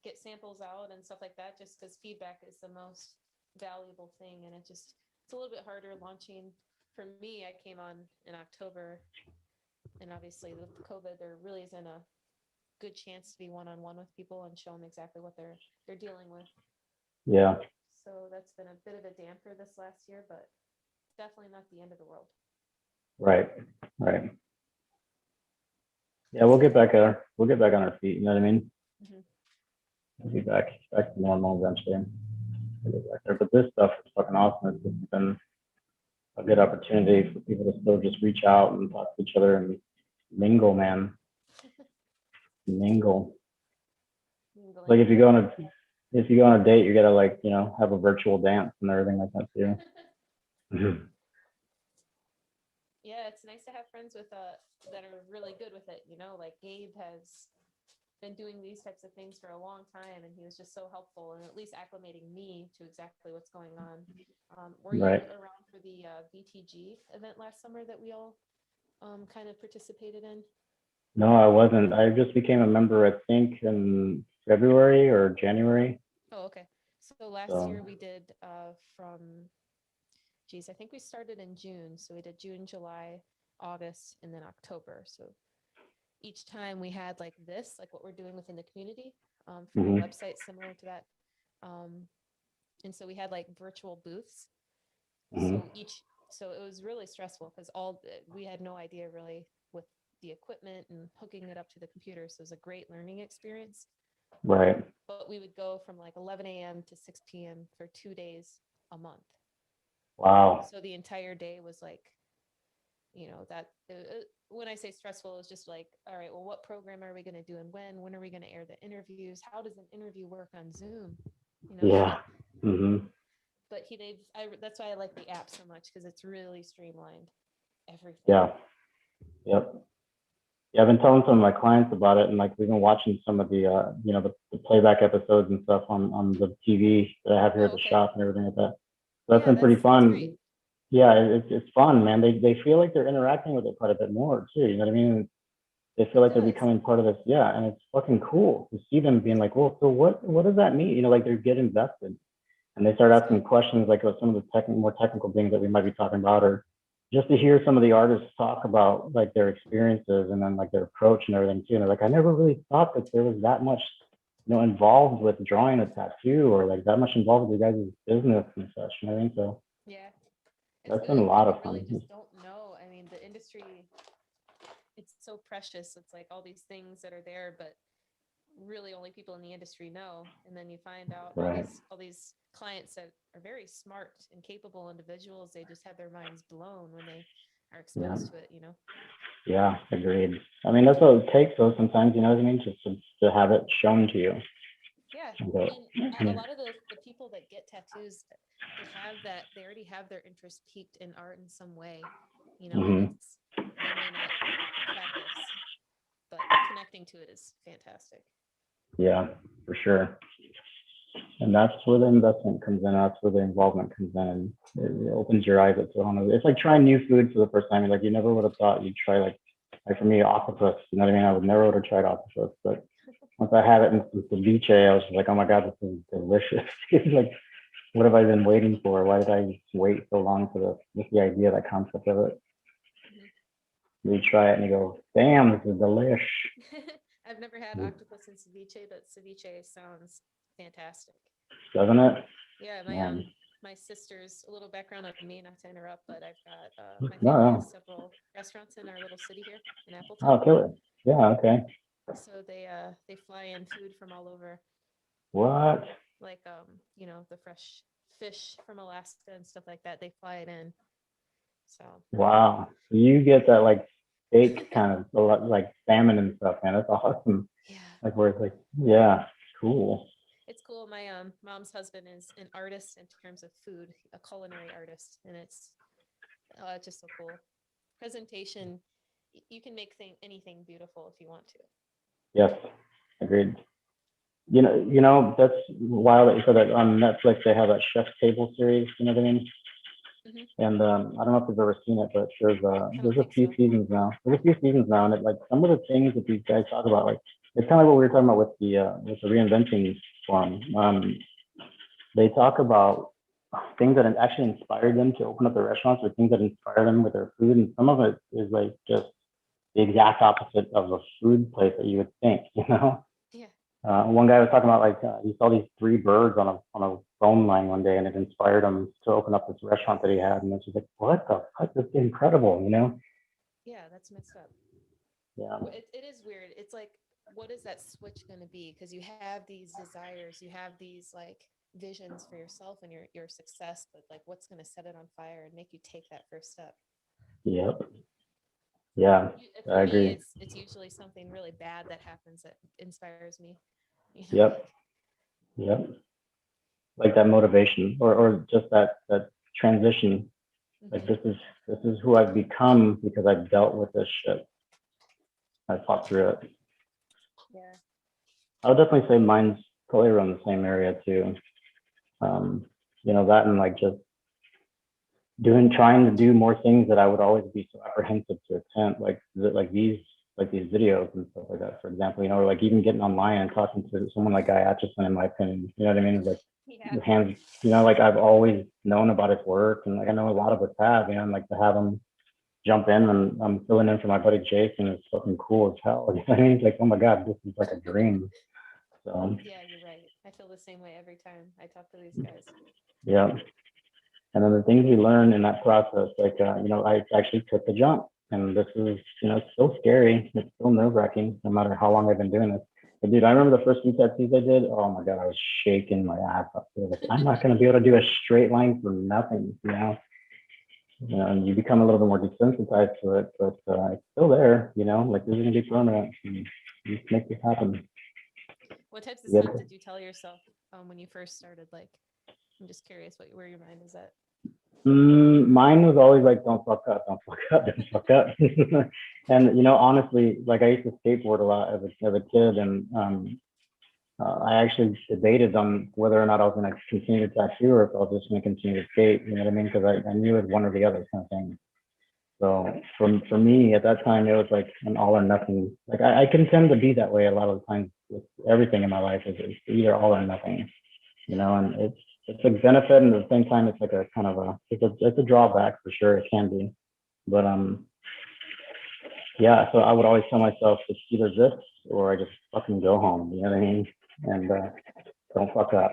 get samples out and stuff like that, just because feedback is the most valuable thing. And it's a little bit harder launching. For me, I came on in October, and obviously with COVID, there really isn't a good chance to be one-on-one with people and show them exactly what they're dealing with. Yeah. So that's been a bit of a damper this last year, but definitely not the end of the world. Right. Yeah, we'll get back on our feet. You know what I mean? Mm-hmm. We'll be back to normal eventually. We'll get back there. But this stuff is fucking awesome. It's just been a good opportunity for people to still just reach out and talk to each other and mingle, man. Mingle. Like if you go on a date, you gotta like, have a virtual dance and everything like that too. Yeah, it's nice to have friends with that are really good with it. Like Gabe has been doing these types of things for a long time, and he was just so helpful and at least acclimating me to exactly what's going on. Were you Right. around for the VTG event last summer that we all kind of participated in? No, I wasn't. I just became a member, I think, in February or January. Oh, okay. So last So, year we did from, geez, I think we started in June. So we did June, July, August, and then October. So each time we had like this, like what we're doing within the community for my mhm, website, similar to that. And so we had like virtual booths. mhm, So it was really stressful because we had no idea really with the equipment and hooking it up to the computer. So it was a great learning experience. right. But we would go from like 11 a.m. to 6 p.m. for 2 days a month. Wow. So the entire day was like, that when I say stressful, it was just like, all right, well, what program are we going to do and when are we going to air the interviews? How does an interview work on Zoom? Yeah. Mhm. But that's why I like the app so much because it's really streamlined everything. Yeah. Yep. Yeah, I've been telling some of my clients about it, and like we've been watching some of the, the playback episodes and stuff on the TV that I have here at the Okay. shop and everything like that. So that's Yeah, been pretty that's fun. great. Yeah, it's fun, man. They feel like they're interacting with it quite a bit more too. You know what I mean? They feel like they're does. becoming part of this. Yeah, and it's fucking cool to see them being like, well, so what does that mean? Like they get invested and they start That's asking good. questions like some of the more technical things that we might be talking about, or just to hear some of the artists talk about like their experiences and then like their approach and everything too. And they're like, I never really thought that there was that much, involved with drawing a tattoo or like that much involved with your guys' business and such. You know what I mean? So Yeah. It's that's been good. a lot You of really fun. just don't know. I mean, the industry, it's so precious. It's like all these things that are there, but really only people in the industry know. And then you find out Right. all these clients that are very smart and capable individuals. They just have their minds blown when they are Yeah. exposed to it. Yeah, agreed. I mean, that's what it takes though sometimes, you know what I mean? Just to have it shown to you. Yeah. But, And a lot of the people that get tattoos, they already have their interest peaked in art in some way, and mhm. they may not practice, but connecting to it is fantastic. Yeah, for sure. And that's where the investment comes in. That's where the involvement comes in. And it opens your eyes up to it. It's like trying new food for the first time. Like you never would have thought you'd try like for me, octopus. You know what I mean? I would never would have tried octopus, but once I had it in some ceviche, I was like, oh my god, this is delicious. It's like, what have I been waiting for? Why did I wait so long for this? Just the idea, that concept of it. Mhm. You try it and you go, damn, this is delish. I've never had octopus and ceviche, but ceviche sounds fantastic. Doesn't it? Yeah, Man. my sister's a little background on me, not to interrupt, but I've got my No, family no. has several restaurants in our little city here in Appleton. Oh, kill it. Yeah, okay. So they fly in food from all over, What? like the fresh fish from Alaska and stuff like that. They fly it in. So Wow. So you get that like steak kind of like salmon and stuff, man. That's awesome. yeah, Like where it's like, yeah, cool. it's cool. My mom's husband is an artist in terms of food, a culinary artist, and it's just so cool. Presentation, you can make anything beautiful if you want to. Yes, agreed. That's wild that you said that on Netflix they have that Chef's Table series, you know what I mean? Mm-hmm. And I don't know if you've ever seen it, but there's I don't a think few so. seasons now. There's a few seasons now, and it, like some of the things that these guys talk about, like it's kind of like what we were talking about with the reinventing forum. They talk about things that actually inspired them to open up their restaurants, or things that inspire them with their food, and some of it is like just the exact opposite of a food place that you would think, you know. Yeah. One guy was talking about like he saw these three birds on a phone line one day, and it inspired him to open up this restaurant that he had. And it's just like, what the fuck? This is incredible, you know? Yeah, that's messed up. Yeah. It is weird. It's like, what is that switch going to be? Because you have these desires, you have these like visions for yourself and your success, but like, what's going to set it on fire and make you take that first step? Yep. Yeah, For I me, agree. it's usually something really bad that happens that inspires me. Yep. Yep. Like that motivation, or just that transition. Like Mhm. this is who I've become because I've dealt with this shit. I fought through it. Yeah. I would definitely say mine's probably around the same area too. You know, that and like just trying to do more things that I would always be so apprehensive to attempt, like these videos and stuff like that, for example, you know, or like even getting online and talking to someone like Guy Atchison, in my opinion, you know what I mean? Like Yeah. the hands, you know, like I've always known about his work, and like I know a lot of us have, you know, and like to have him jump in, and I'm filling in for my buddy Jason is fucking cool as hell. You know what I mean? It's like, oh my God, this is like a dream. So Yeah, you're right. I feel the same way every time I talk to these guys. yeah. And then the things we learn in that process, like, you know, I actually took the jump, and this is, you know, it's still scary. It's still nerve wracking, no matter how long I've been doing this. But dude, I remember the first few tattoos I did. Oh my God, I was shaking my ass up. Like, I'm not going to be able to do a straight line for nothing, you know? You know, and you become a little bit more desensitized to it, but it's still there, you know, like this is going to be permanent. And you just make this happen. What types of Yeah. stuff did you tell yourself when you first started? Like, I'm just curious where your mind is at. Mine was always like, don't fuck up, don't fuck up, don't fuck up. And you know, honestly, like I used to skateboard a lot as a kid, and I actually debated on whether or not I was going to continue to tattoo or if I was just going to continue to skate. You know what I mean? Because I knew it was one or the other kind of thing. So for me at that time, it was like an all or nothing. Like I can tend to be that way a lot of the times with everything in my life. It's either all or nothing, you know, and it's a benefit, and at the same time it's like a kind of it's a drawback for sure. It can be, but yeah, so I would always tell myself it's either this or I just fucking go home, you know what I mean, and don't fuck up.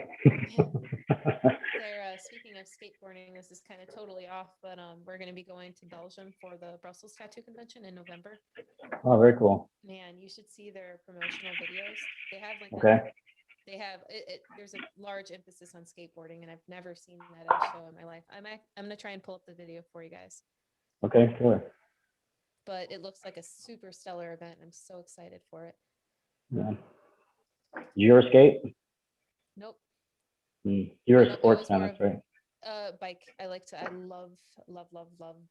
There, speaking of skateboarding, this is kind of totally off, but we're going to be going to Belgium for the Brussels Tattoo Convention in November. Oh, very cool. Man, you should see their promotional videos. They have like Okay. they have there's a large emphasis on skateboarding, and I've never seen that at a show in my life. I'm gonna try and pull up the video for you guys, Okay, sure. but it looks like a super stellar event. I'm so excited for it. Yeah. You ever skate? Nope. You're I a know, I sports was fan, more that's of right. bike. I love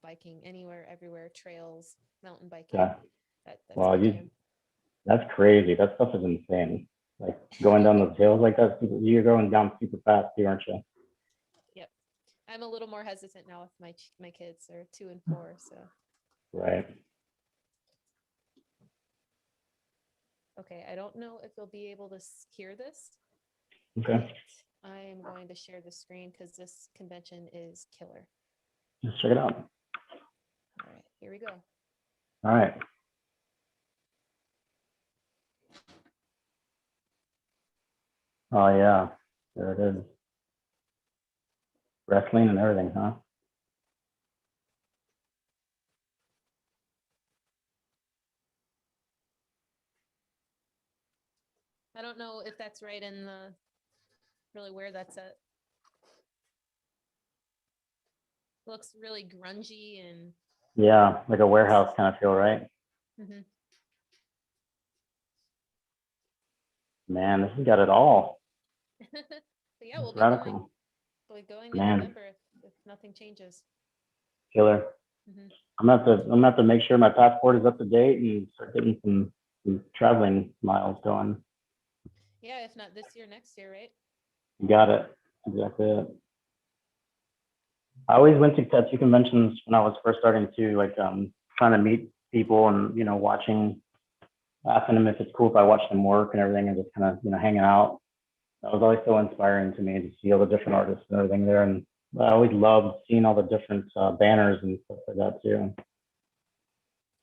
biking anywhere, everywhere, trails, mountain biking. Yeah. That's Wow, my jam. that's crazy. That stuff is insane. Like going down those hills like that, you're going down super fast too, aren't you? Yep. I'm a little more hesitant now with my kids. They're 2 and 4, so. Right. Okay, I don't know if you'll be able to hear this, Okay. but I am going to share the screen because this convention is killer. Let's check it out. All right, here we go. All right. Oh yeah. There it is. Wrestling and everything, huh? I don't know if that's right in the really where that's at. Looks really grungy and Yeah, like a warehouse kind of feel, right? mhm. Man, this has got it all. But yeah, we'll be Radical. going in Man, November if nothing changes. killer. Mhm. I'm gonna have to make sure my passport is up to date and start getting some traveling miles going. Yeah, if not this year, next year, right? You got it. Exactly it. I always went to tattoo conventions when I was first starting to like trying to meet people, and you know, asking them if it's cool if I watch them work and everything, and just kind of, you know, hanging out. That was always so inspiring to me to see all the different artists and everything there. And I always loved seeing all the different banners and stuff like that too. I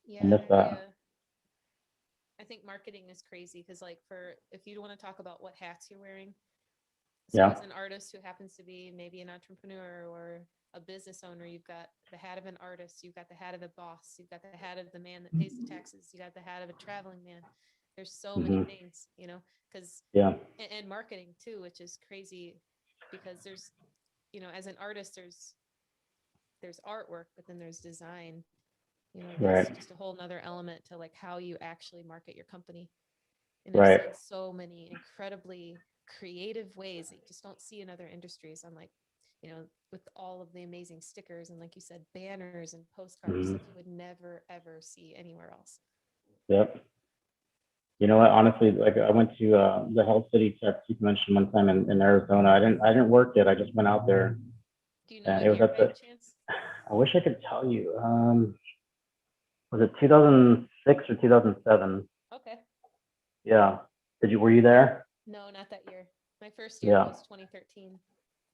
Yeah, miss that. I think marketing is crazy because like if you want to talk about what hats you're wearing, so Yeah. as an artist who happens to be maybe an entrepreneur or a business owner, you've got the hat of an artist, you've got the hat of the boss, you've got the hat of the man that pays the taxes, you got the hat of a traveling man. There's so many Hmm. things, because Yeah. and marketing too, which is crazy because there's, as an artist, there's artwork, but then there's design. That's Right. just a whole nother element to like how you actually market your company. And I've Right. seen so many incredibly creative ways that you just don't see in other industries. On like, with all of the amazing stickers and like you said, banners and postcards, Hmm. stuff you would never ever see anywhere else. Yep. You know what? Honestly, like I went to the Hell City Tattoo Convention one time in Arizona. I didn't work it. I just went out there, Do you know and what it was year at by the. any chance? I wish I could tell you. Was it 2006 or 2007? Okay. Yeah. Were you there? No, not that year. My first year Yeah. was 2013.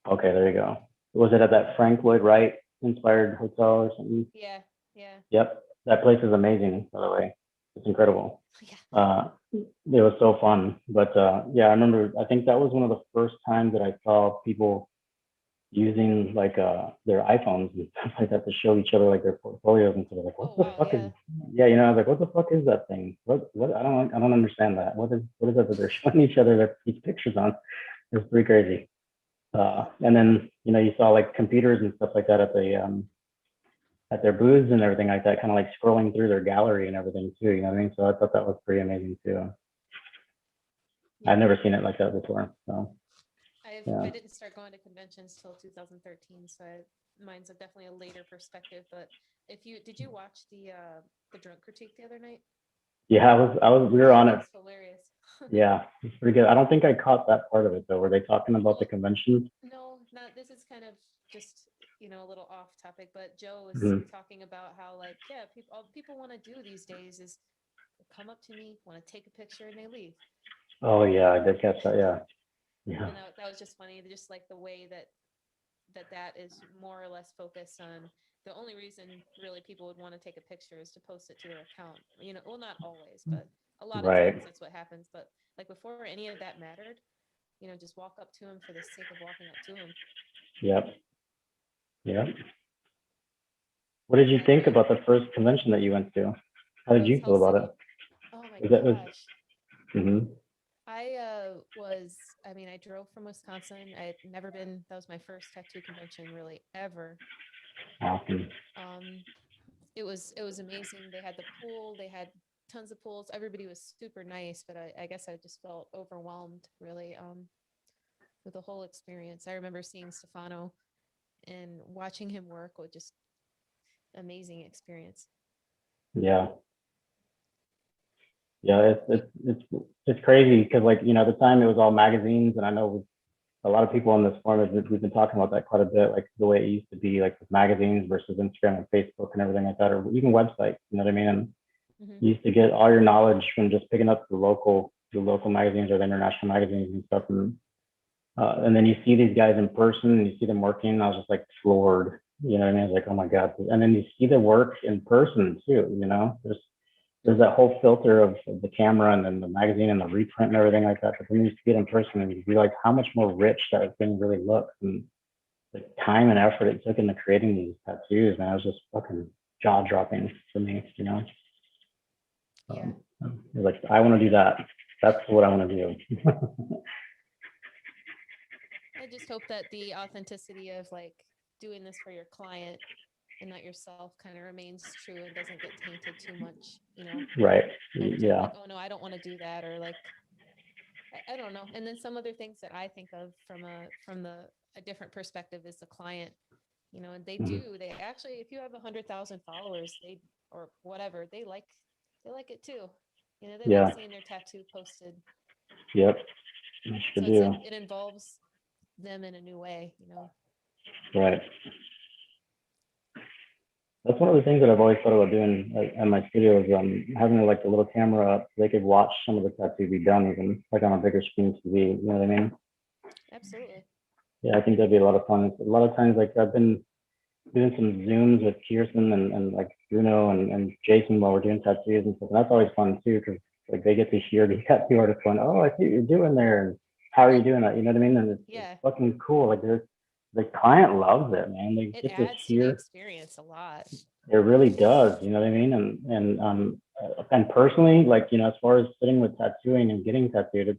Okay, there you go. Was it at that Frank Lloyd Wright inspired hotel or something? Yeah, yeah, Yep. That place is amazing, by the way. It's incredible. yeah. It was so fun. But yeah, I remember, I think that was one of the first times that I saw people using like their iPhones and stuff like that to show each other like their portfolios and stuff. Like, Oh what the wow, fuck yeah. is? Yeah, you know, I was like, what the fuck is that thing? What? I don't understand that. What is that they're showing each other these pictures on? It's pretty crazy. And then you know, you saw like computers and stuff like that at their booths and everything like that, kind of like scrolling through their gallery and everything too. You know what I mean? So I thought that was pretty amazing too. Yeah. I've never seen it like that before. So yeah. I didn't start going to conventions till 2013, so mine's definitely a later perspective. But did you watch the drunk critique the other night? Yeah, we were on it. It's hilarious. Yeah, it's pretty good. I don't think I caught that part of it though. Were they talking about the convention? No, not this is kind of just a little off topic, but Joe was Mhm. talking about how like all people want to do these days is come up to me, want to take a picture, and they leave. Oh yeah, I did catch that. Yeah, yeah, And that was just funny, just like the way that is more or less focused on the only reason really people would want to take a picture is to post it to their account. Well, not always, but a lot of right. times that's what happens. But like before any of that mattered, just walk up to him for the sake of walking up to him. Yep, yep. What did you think about the first convention that you went to? How did you feel about it? Oh my Was that gosh. mm-hmm. I drove from Wisconsin. I had never been, that was my first tattoo convention really ever. Awesome. It was amazing. They had the pool, they had tons of pools. Everybody was super nice, but I guess I just felt overwhelmed really with the whole experience. I remember seeing Stefano and watching him work was just amazing experience. Yeah, yeah. It's crazy because like you know at the time it was all magazines, and I know a lot of people on this forum we've been talking about that quite a bit, like the way it used to be, like with magazines versus Instagram and Facebook and everything like that, or even websites. You know what I mean? And you used to get all your knowledge from just picking up the local magazines or the international magazines and stuff, and then you see these guys in person and you see them working. And I was just like floored. You know what I mean? I was like, oh my god! And then you see the work in person too. You know, there's that whole filter of the camera and then the magazine and the reprint and everything like that. But then you see it in person and you realize how much more rich that thing really looks and the time and effort it took into creating these tattoos, man. It was just fucking jaw dropping for me, you know? Yeah. Like, I want to do that. That's what I want to do. I just hope that the authenticity of like doing this for your client and not yourself kind of remains true and doesn't get tainted too much, Right. Yeah. Like, oh no, I don't want to do that. Or like, I don't know. And then some other things that I think of from a different perspective is the client, and they actually, if you have 100,000 followers, or whatever, they like it too. They like seeing their tattoo posted. Yep. I sure So do. it involves them in a new way, Right. That's one of the things that I've always thought about doing at my studio is having like a little camera up so they could watch some of the tattoo be done even like on a bigger screen TV. You know what I mean? Absolutely. Yeah, I think that'd be a lot of fun. A lot of times, like I've been doing some Zooms with Kirsten and like Bruno and Jason while we're doing tattoos and stuff. And that's always fun too because like they get to hear the tattoo artist going, "Oh, I see what you're doing there," and "How are you doing that?" You know what I mean? And it's fucking cool. Like the client loves it, man. They it get to adds hear to the experience a lot. It really does. You know what I mean? And personally, like as far as sitting with tattooing and getting tattooed,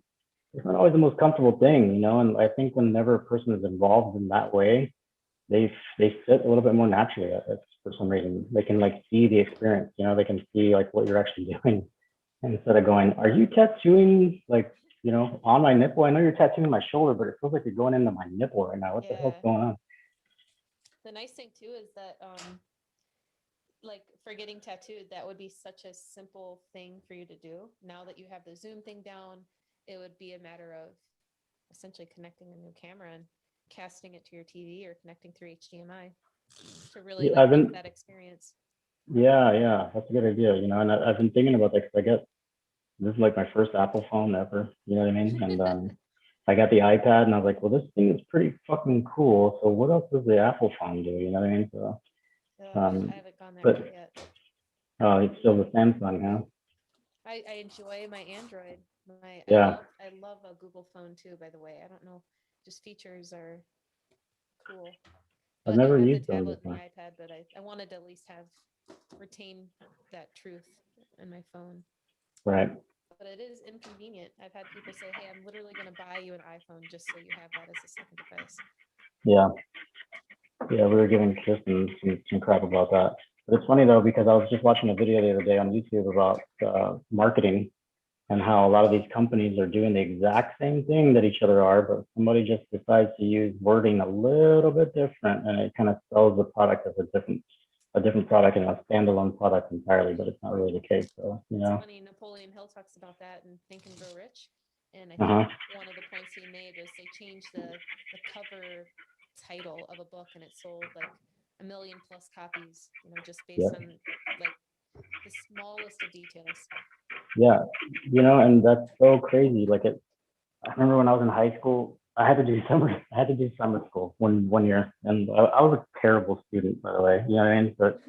it's not always the most comfortable thing, And I think whenever a person is involved in that way, they sit a little bit more naturally. For some reason, they can like see the experience. They can see like what you're actually doing, and instead of going, "Are you tattooing like on my nipple? I know you're tattooing my shoulder, but it feels like you're going into my nipple right now. What the hell's going on?" The nice thing too is that like for getting tattooed, that would be such a simple thing for you to do. Now that you have the Zoom thing down, it would be a matter of essentially connecting a new camera and casting it to your TV or connecting through HDMI to really Yeah, I've like make been, that experience. yeah, that's a good idea, you know, and I've been thinking about that because I get, this is like my first Apple phone ever, you know what I mean? And I got the iPad and I was like, well, this thing is pretty fucking cool. So what else does the Apple phone do? You know what I mean? So, I haven't gone that but route yet. it's still the Samsung, huh? I enjoy my Android. Yeah. I love a Google phone too, by the way. I don't know, just features are cool. I've But I never have the used them tablet and the before. iPad, but I wanted to at least retain that truth in my phone. Right. But it is inconvenient. I've had people say, hey, I'm literally going to buy you an iPhone just so you have that as a second device. Yeah. Yeah, we were giving Kirsten some crap about that. But it's funny though, because I was just watching a video the other day on YouTube about marketing and how a lot of these companies are doing the exact same thing that each other are, but somebody just decides to use wording a little bit different, and it kind of sells the product as a different product and a standalone product entirely, but it's not really the case. So, you It's know. funny, Napoleon Hill talks about that in Think and Grow Rich. And I Uh-huh. think one of the points he made was they changed the cover title of a book and it sold like 1 million plus copies, just based Yeah. on like the smallest of details. Yeah. You know, and that's so crazy. Like I remember when I was in high school, I had to do summer school one year, and I was a terrible student, by the way. You know what I mean? But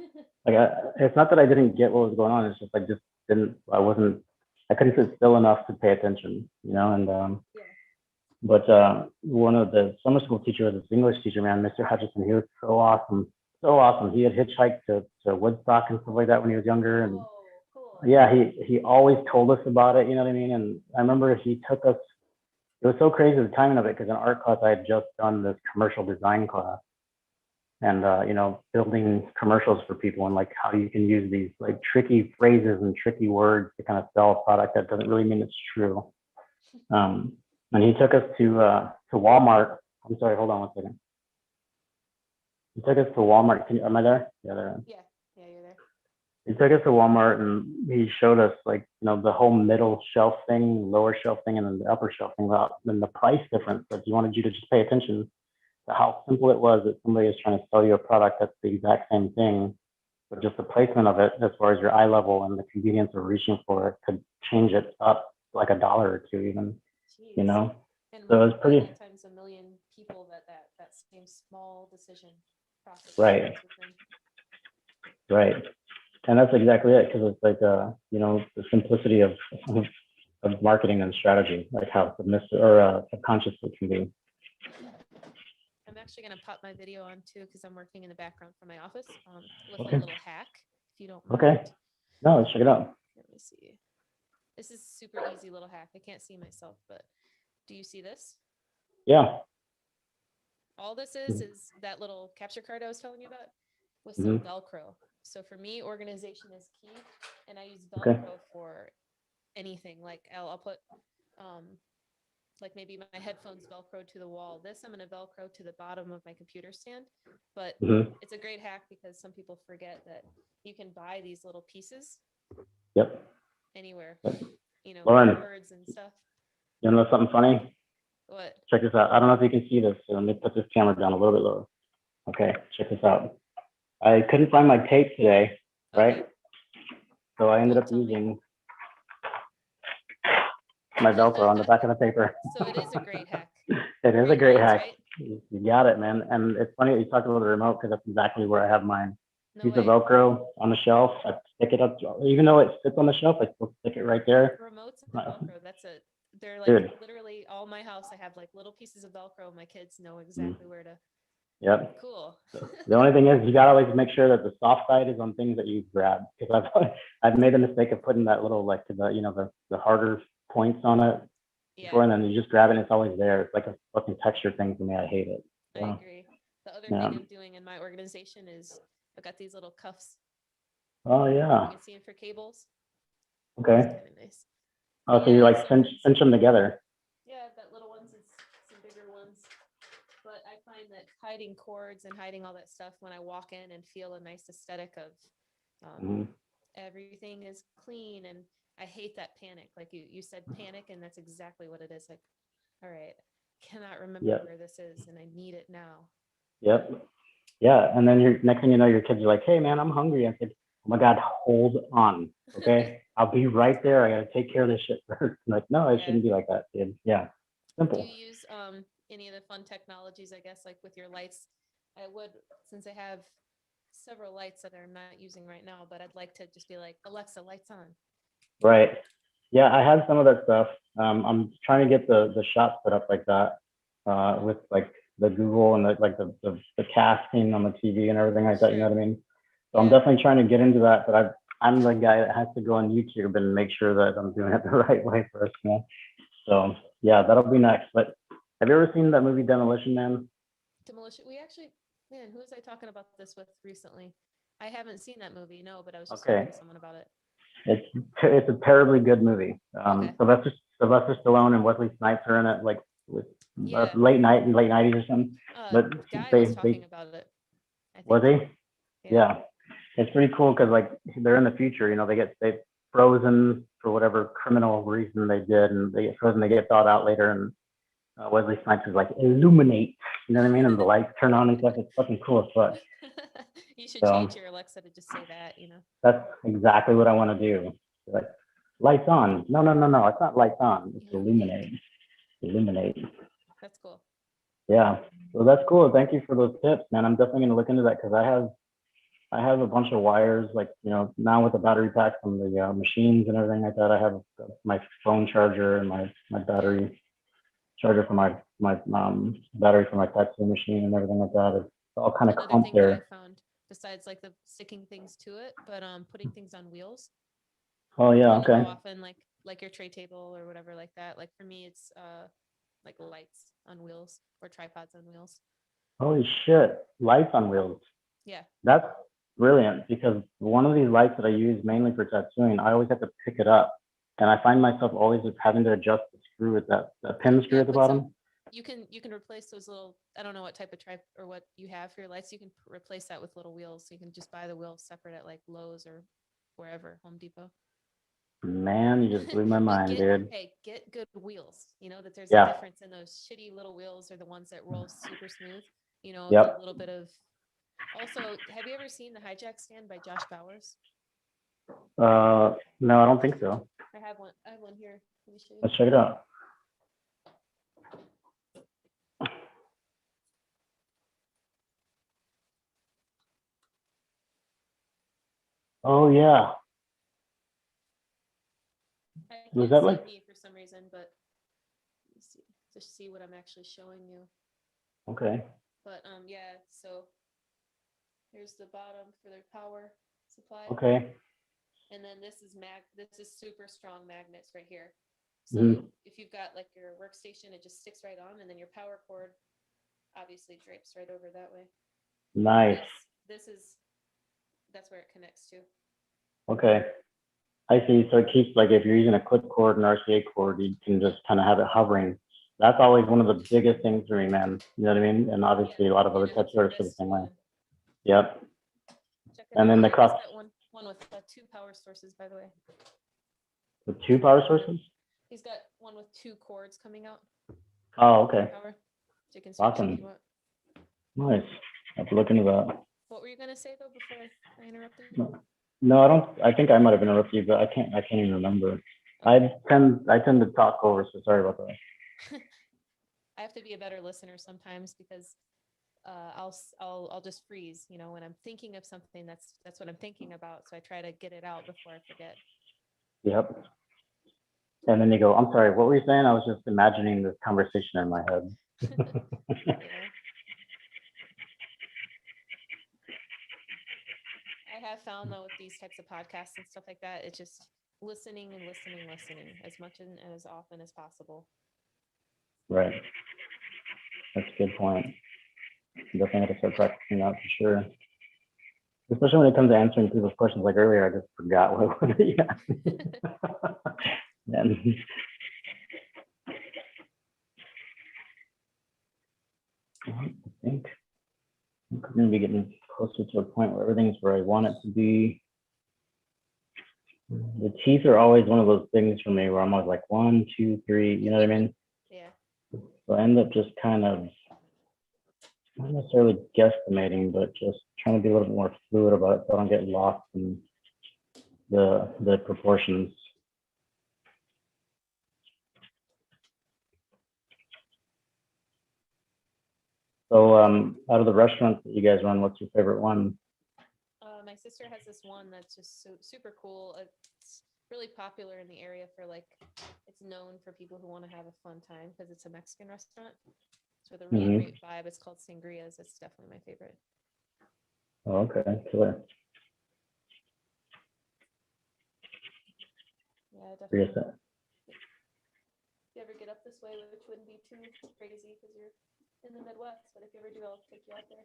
like, it's not that I didn't get what was going on. It's just I just didn't. I couldn't sit still enough to pay attention. You know, and Yeah. but one of the summer school teachers was this English teacher, man, Mr. Hutchison. He was so awesome, so awesome. He had hitchhiked to Woodstock and stuff like that when he was younger, and Oh, cool. yeah, he always told us about it. You know what I mean? And I remember he took us. It was so crazy the timing of it because in art class I had just done this commercial design class, and you know, building commercials for people and like how you can use these like tricky phrases and tricky words to kind of sell a product that doesn't really mean it's true. And he took us to Walmart. I'm sorry, hold on one second. He took us to Walmart. Am I there? Yeah, there. Yeah, you're there. He took us to Walmart and he showed us like, you know, the whole middle shelf thing, lower shelf thing, and then the upper shelf thing, and the price difference. Like he wanted you to just pay attention to how simple it was that somebody is trying to sell you a product that's the exact same thing, but just the placement of it as far as your eye level and the convenience of reaching for it could change it up like $1 or $2 even, you Jeez. know? And So it was pretty, 9 times a million people that same small decision process. right, right. And that's exactly it, because it's like, you know, the simplicity of marketing and strategy, like how subconscious it can be. I'm actually going to pop my video on too because I'm working in the background from my office with Okay. a little hack, if you don't mind. Okay. No, let's check it out. Let me see. This is super easy little hack. I can't see myself, but do you see this? Yeah. All this is that little capture card I was telling you about with some Velcro. So for me, organization is key, and I use Velcro for anything. Like I'll put like maybe my headphones Velcro to the wall. This I'm going to Velcro to the bottom of my computer stand. But it's a great hack because some people forget that you can buy these little pieces. Yep. Anywhere, you know, Lauren, words and stuff. You know something funny? What? Check this out. I don't know if you can see this. So let me put this camera down a little bit lower. Okay, check this out. I couldn't find my tape today, right? Okay. So I ended up Tell me. using my Velcro on the back of the paper. So it is a great hack. It is a great hack. Right? You got it, man. And it's funny that you talked about the remote because that's exactly where I have mine. No Piece way. of Velcro on the shelf. I stick it up, even though it sits on the shelf. I still stick it right there. Remotes and Velcro. They're like Dude. literally all my house. I have like little pieces of Velcro. My kids know exactly where to. Yep. Cool. The only thing is you gotta always make sure that the soft side is on things that you grab, because I've made the mistake of putting that little like the harder points on it before, and then you just grab it and it's always there. It's like a fucking texture thing for me. I hate it. So, I agree. The other thing I'm doing in my organization is I've got these little cuffs. Oh yeah. You can see them for cables. Okay. It's kind of nice. Oh, so you like cinch them together. Yeah, I've got little ones. It's some bigger ones. But I find that hiding cords and hiding all that stuff when I walk in and feel a nice aesthetic of Um, everything is clean, and I hate that panic. Like you said panic, and that's exactly what it is. Like, all right, cannot remember Yep. where this is, and I need it now. Yep. Yeah. And then your next thing you know, your kids are like, "Hey, man, I'm hungry." I said, "Oh my God, hold on, okay? I'll be right there. I gotta take care of this shit first." I'm like, no, it Yeah. shouldn't be like that, kid. Yeah, Do simple. you use any of the fun technologies, I guess, like with your lights? I would, since I have several lights that I'm not using right now, but I'd like to just be like, Alexa, lights on. Right. Yeah, I have some of that stuff. I'm trying to get the shot set up like that, with like the Google and the casting on the TV and everything like that. You know what I mean? So I'm Yeah. definitely trying to get into that, but I'm the guy that has to go on YouTube and make sure that I'm doing it the right way first. You know? So yeah, that'll be next. But have you ever seen that movie Demolition Man? Demolition. We actually, man, who was I talking about this with recently? I haven't seen that movie, no, but I was just talking Okay, to someone about it. it's a terribly good movie. Okay. Sylvester Stallone and Wesley Snipes are in it, like with Yeah. late 90s or something. But Guy was they talking about it. I was think. he? Yeah, it's pretty cool because like they're in the future. You know, they frozen for whatever criminal reason they did, and they get frozen. They get thawed out later, and Wesley Snipes is like illuminate. You know what I mean? And the lights turn on and stuff. It's fucking cool as fuck. You should So change your Alexa to just say that, you know. that's exactly what I want to do. Like lights on. No, no, no, no. It's not lights on. It's illuminate. Illuminate. That's cool. Yeah. So that's cool. Thank you for those tips, man. I'm definitely gonna look into that because I have a bunch of wires, like, you know, now with the battery packs from the machines and everything like that. I have my phone charger and my battery charger for my battery for my tattoo machine and everything like that. It's all kind of Another clumped thing that I there. found, besides like the sticking things to it, but putting things on wheels. Oh I yeah, don't know how okay. often, like your tray table or whatever like that. Like for me, it's like lights on wheels or tripods on wheels. Holy shit. Lights on wheels. Yeah. That's brilliant because one of these lights that I use mainly for tattooing, I always have to pick it up. And I find myself always just having to adjust the screw with that pin screw Yeah. at the Put some. bottom. You can replace those little. I don't know what type of or what you have for your lights. You can replace that with little wheels. So you can just buy the wheels separate at like Lowe's or wherever, Home Depot. Man, you just blew my But mind, dude. get good wheels. You know that there's a Yeah. difference in those shitty little wheels or the ones that roll super smooth. You know, with a Yep. little bit of. Also, have you ever seen the hijack stand by Josh Bowers? No, I don't think so. I have one. I have one here. Let me show you. Let's check it out. Oh yeah. I Was can't that see like me for some reason, but let me see to see what I'm actually showing you. okay. But yeah. So here's the bottom for their power supply. Okay. And then this is super strong magnets right here. So Mhm. if you've got like your workstation, it just sticks right on, and then your power cord obviously drapes right over that way. Nice. That's where it connects to. Okay. I see. So it keeps like if you're using a clip cord and RCA cord, you can just kind of have it hovering. That's always one of the biggest things for me, man. You know what I mean? And obviously a lot of And other it helps tattoo your artists feel the wrists same way. too. Yep. Check it And out. then the Yeah, he's cross got one with 2 power sources, by the way. the 2 power sources. He's got one with 2 cords coming out. Oh, okay. Power. So you can switch if Awesome. you want. Nice. I have to look into that. What were you gonna say though before I interrupted? No, I don't. I think I might have interrupted you, but I can't. I can't even remember. I tend to talk over, so sorry about that. I have to be a better listener sometimes because I'll just freeze, you know, when I'm thinking of something. That's what I'm thinking about. So I try to get it out before I forget. Yep. And then you go, I'm sorry, what were you saying? I was just imagining this conversation in my head. Yeah. I have found though with these types of podcasts and stuff like that, it's just listening and listening as much and as often as possible. Right. That's a good point. Definitely have to start practicing that for sure. Especially when it comes to answering people's questions. Like earlier, I just forgot what you asked me. And I think we're going to be getting closer to a point where everything's where I want it to be. the teeth are always one of those things for me where I'm always like 1, 2, 3, you know what I mean? Yeah. So I end up just kind of not necessarily guesstimating, but just trying to be a little bit more fluid about it so I don't get lost in the proportions. So out of the restaurants that you guys run, what's your favorite one? My sister has this one that's just super cool. It's really popular in the area for like, it's known for people who want to have a fun time because it's a Mexican restaurant. It's with a really great vibe. It's called Sangria's. It's definitely my favorite. Oh, okay, killer. Yeah, definitely. Sangria. If you ever get up this way, which wouldn't be too crazy because you're in the Midwest, but if you ever do, I'll take you out there.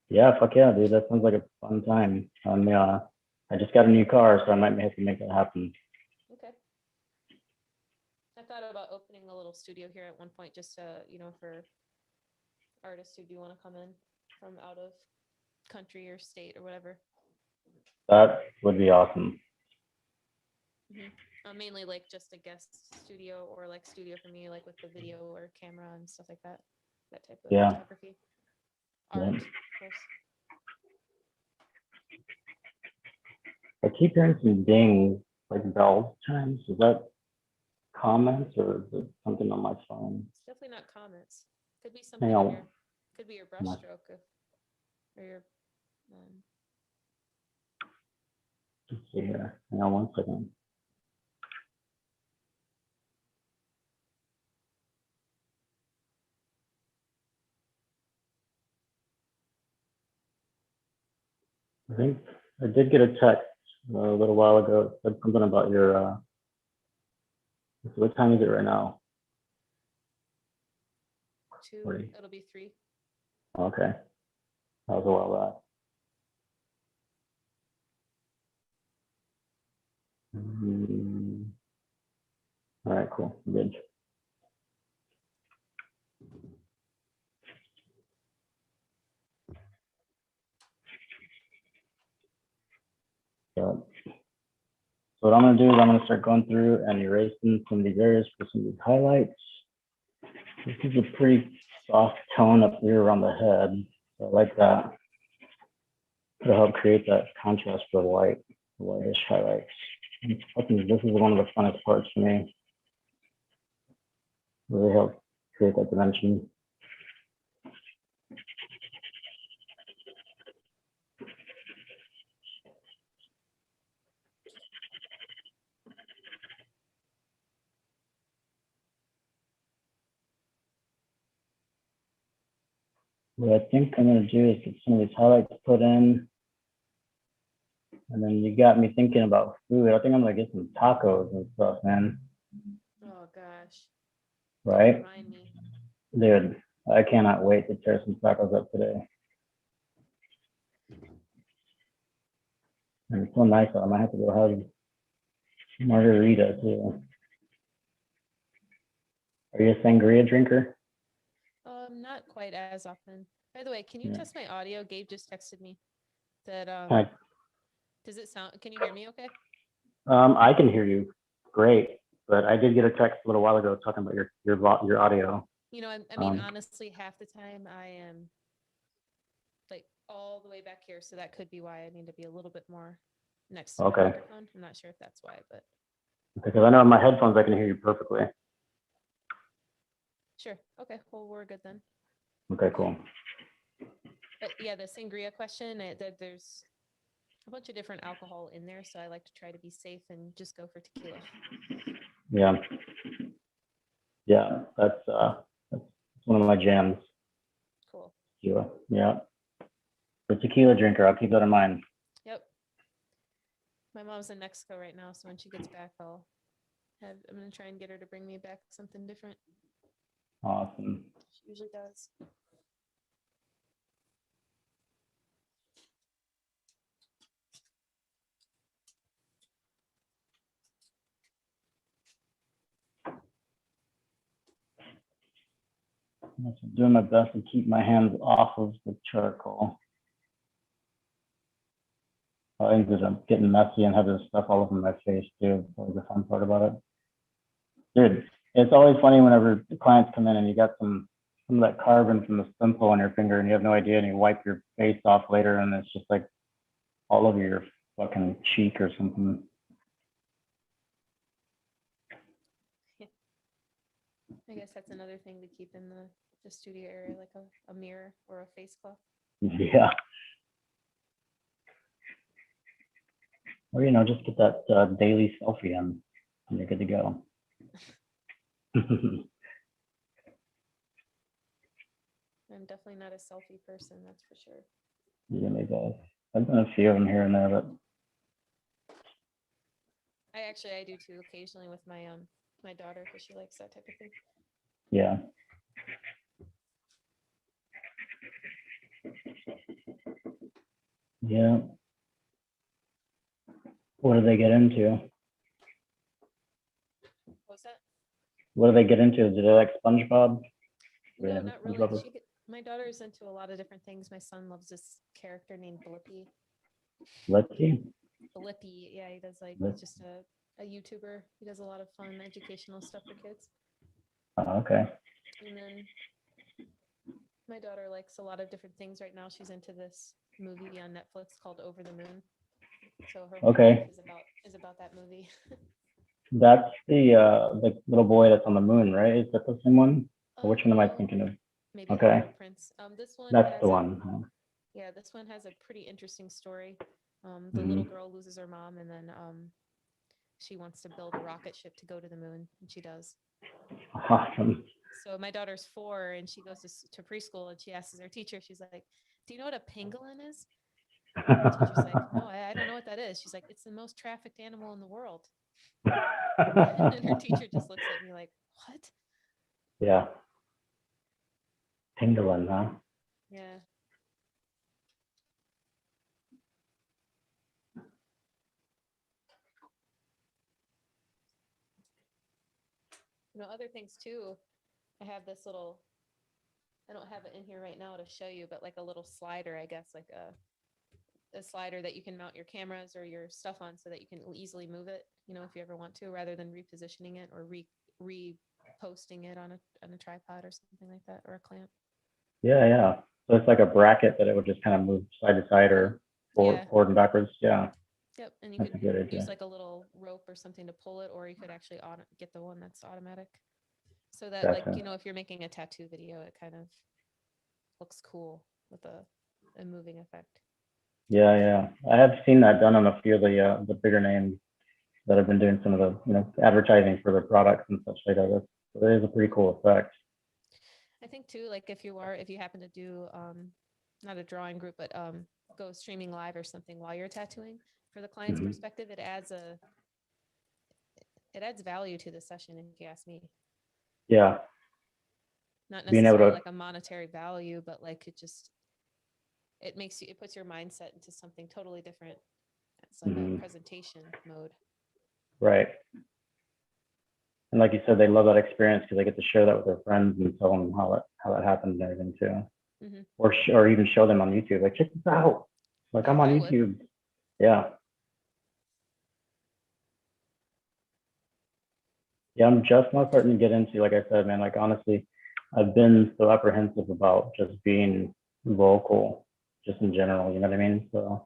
Yeah, fuck yeah, dude. That sounds like a fun time. I just got a new car, so I might have to make that happen. Okay. I thought about opening a little studio here at one point, just to, for artists who do want to come in from out of country or state or whatever. That would be awesome. Mainly like just a guest studio or like studio for me, like with the video or camera and stuff like that. That type of photography. Art, of course. I keep hearing some dings, like bell chimes. Is that comments or is it something on my phone? It's definitely not comments. Could be something could be your brush stroke or your Let's see here. Hang on 1 second. I think I did get a text a little while ago. It said something about your, what time is it right now? 2, 40. it'll be 3. Okay. That was a while back. All right, cool. Good. So what I'm gonna do is I'm gonna start going through and erasing some of these areas for some of these highlights. This is a pretty soft tone up here around the head. So I like that. It'll help create that contrast for the whitish highlights. And this is one of the funnest parts for me. Really help create that dimension. What I think I'm gonna do is get some of these highlights put in. And then you got me thinking about food. I think I'm gonna get some tacos and stuff, man. Oh gosh. Right? Remind me. Dude, I cannot wait to tear some tacos up today. And it's so nice out. I might have to go have margarita too. Are you a sangria drinker? Not quite as often. By the way, can you test my audio? Gabe just texted me that does it sound, can you hear me okay? I can hear you great, but I did get a text a little while ago talking about your audio. I mean, honestly, half the time I am like all the way back here, so that could be why I need to be a little bit more next to my microphone. I'm not sure if that's why, but because I know in my headphones I can hear you perfectly. sure. Okay, well, we're good then. Okay, cool. But yeah, the sangria question, there's a bunch of different alcohol in there, so I like to try to be safe and just go for tequila. Yeah, that's one of my jams. Cool. Tequila. Yeah. The tequila drinker, I'll keep that in mind. Yep. My mom's in Mexico right now, so when she gets back, I'm gonna try and get her to bring me back something different. Awesome. She usually does. I'm doing my best to keep my hands off of the charcoal. I ended up getting messy and have this stuff all over my face too. That was the fun part about it. Dude, it's always funny whenever the clients come in and you got some of that carbon from the pimple on your finger and you have no idea, and you wipe your face off later and it's just like all over your fucking cheek or something. I guess that's another thing to keep in the studio area, like a mirror or a face cloth. Yeah. Or, just get that daily selfie and you're good to go. I'm definitely not a selfie person, that's for sure. Yeah, maybe I've done a few of them here and there, but I do too, occasionally with my daughter, because she likes that type of thing. yeah. Yeah. What do they get into? What's that? What do they get into? Do they like SpongeBob? No, Yeah, not really. SpongeBob. My daughter's into a lot of different things. My son loves this character named Blippi. Let's see. Blippi, yeah, he does like, Blip. he's just a YouTuber. He does a lot of fun educational stuff for kids. Oh, okay. And then my daughter likes a lot of different things right now. She's into this movie on Netflix called Over the Moon. So her whole Okay. life is about that movie. That's the little boy that's on the moon, right? Is that the same one? Or which one am I No, thinking of? maybe Okay. Little Prince. This one That's has the one. Huh? yeah, this one has a pretty interesting story. The little girl loses her mom, and then she wants to build a rocket ship to go to the moon, and she does. Awesome. So my daughter's 4, and she goes to preschool, and she asks her teacher, she's like, "Do you know what a pangolin is?" And the teacher's like, "No, I don't know what that is." She's like, "It's the most trafficked animal in the world." And her teacher just looks at me like, "What?" Yeah. Pangolin, huh? Yeah. Other things too. I have this little, I don't have it in here right now to show you, but like a little slider, I guess, like a slider that you can mount your cameras or your stuff on so that you can easily move it, if you ever want to, rather than repositioning it or reposting it on a tripod or something like that, or a clamp. Yeah. So it's like a bracket that it would just kind of move side to side or forward and backwards. Yeah. Yep. And you That's a good could idea. use like a little rope or something to pull it, or you could actually get the one that's automatic. So that Gotcha. like, if you're making a tattoo video, it kind of looks cool with a moving effect. Yeah. I have seen that done on a few of the bigger names that have been doing some of the advertising for their products and such like that. So it is a pretty cool effect. I think too, like if you happen to do not a drawing group, but go streaming live or something while you're tattooing, for the client's perspective, it adds value to the session, if you ask me. Yeah. Not Being able necessarily to, like a monetary value, but like it puts your mindset into something totally different. It's like a presentation mode. right. And like you said, they love that experience because they get to share that with their friends and tell them how that happened and everything too. Or even show them on YouTube, like, check this out. Like, I'm on YouTube. Yeah. Yeah, I'm just now starting to get into, like I said, man, like honestly, I've been so apprehensive about just being vocal, just in general, you know what I mean? So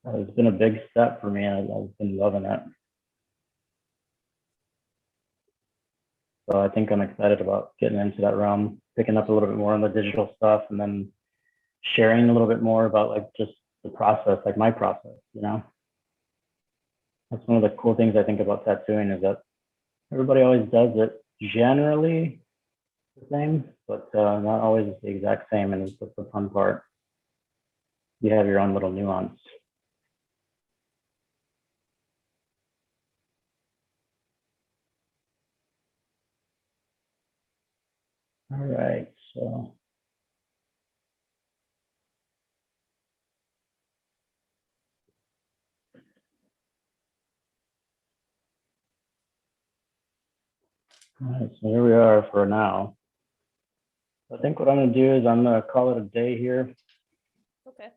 it's been a big step for me. I've been loving it. So I think I'm excited about getting into that realm, picking up a little bit more on the digital stuff, and then sharing a little bit more about like just the process, like my process, That's one of the cool things I think about tattooing is that everybody always does it generally the same, but not always the exact same. And it's the fun part. You have your own little nuance. All right, so. All right, so here we are for now. I think what I'm gonna do is I'm gonna call it a day here. Okay.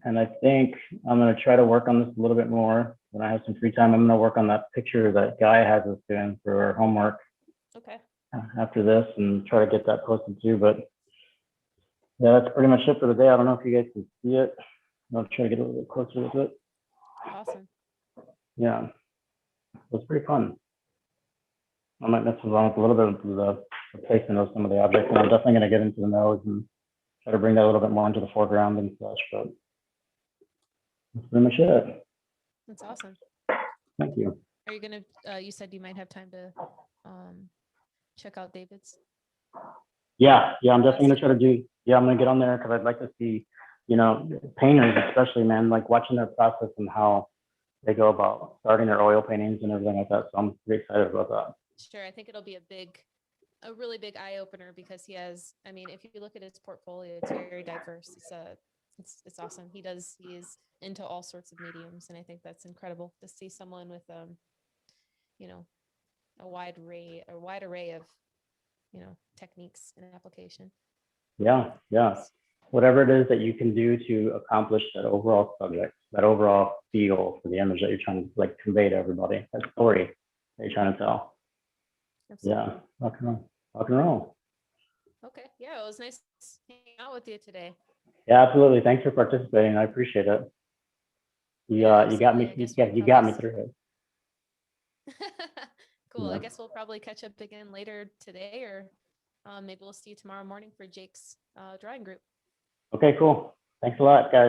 And I think I'm going to try to work on this a little bit more when I have some free time. I'm going to work on that picture that Guy has us doing for our homework Okay. after this and try to get that posted too. But yeah, that's pretty much it for the day. I don't know if you guys can see it. I'll try to get a little bit closer with it. Awesome. Yeah, it's pretty fun. I might mess around with a little bit of the placement of some of the objects, and I'm definitely going to get into the nose and try to bring that a little bit more into the foreground and such. But that's pretty much it. That's awesome. Thank you. Are you gonna? You said you might have time to check out David's. Yeah, I'm definitely gonna try to do. Yeah, I'm gonna get on there because I'd like to see, painters especially, man, like watching their process and how they go about starting their oil paintings and everything like that. So I'm pretty excited about that. Sure, I think it'll be a really big eye opener because he has. I mean, if you look at his portfolio, it's very diverse. It's awesome. He is into all sorts of mediums, and I think that's incredible to see someone with a wide array of techniques and application. Yeah. Whatever it is that you can do to accomplish that overall subject, that overall feel for the image that you're trying to like convey to everybody, that story that you're trying to tell. Absolutely. Yeah, rock and roll. Okay. Yeah, it was nice hanging out with you today. Yeah, absolutely. Thanks for participating. I appreciate it. You got me. You got me through it. Cool. Yeah. I guess we'll probably catch up again later today, or maybe we'll see you tomorrow morning for Jake's drawing group. Okay, cool. Thanks a lot, guys.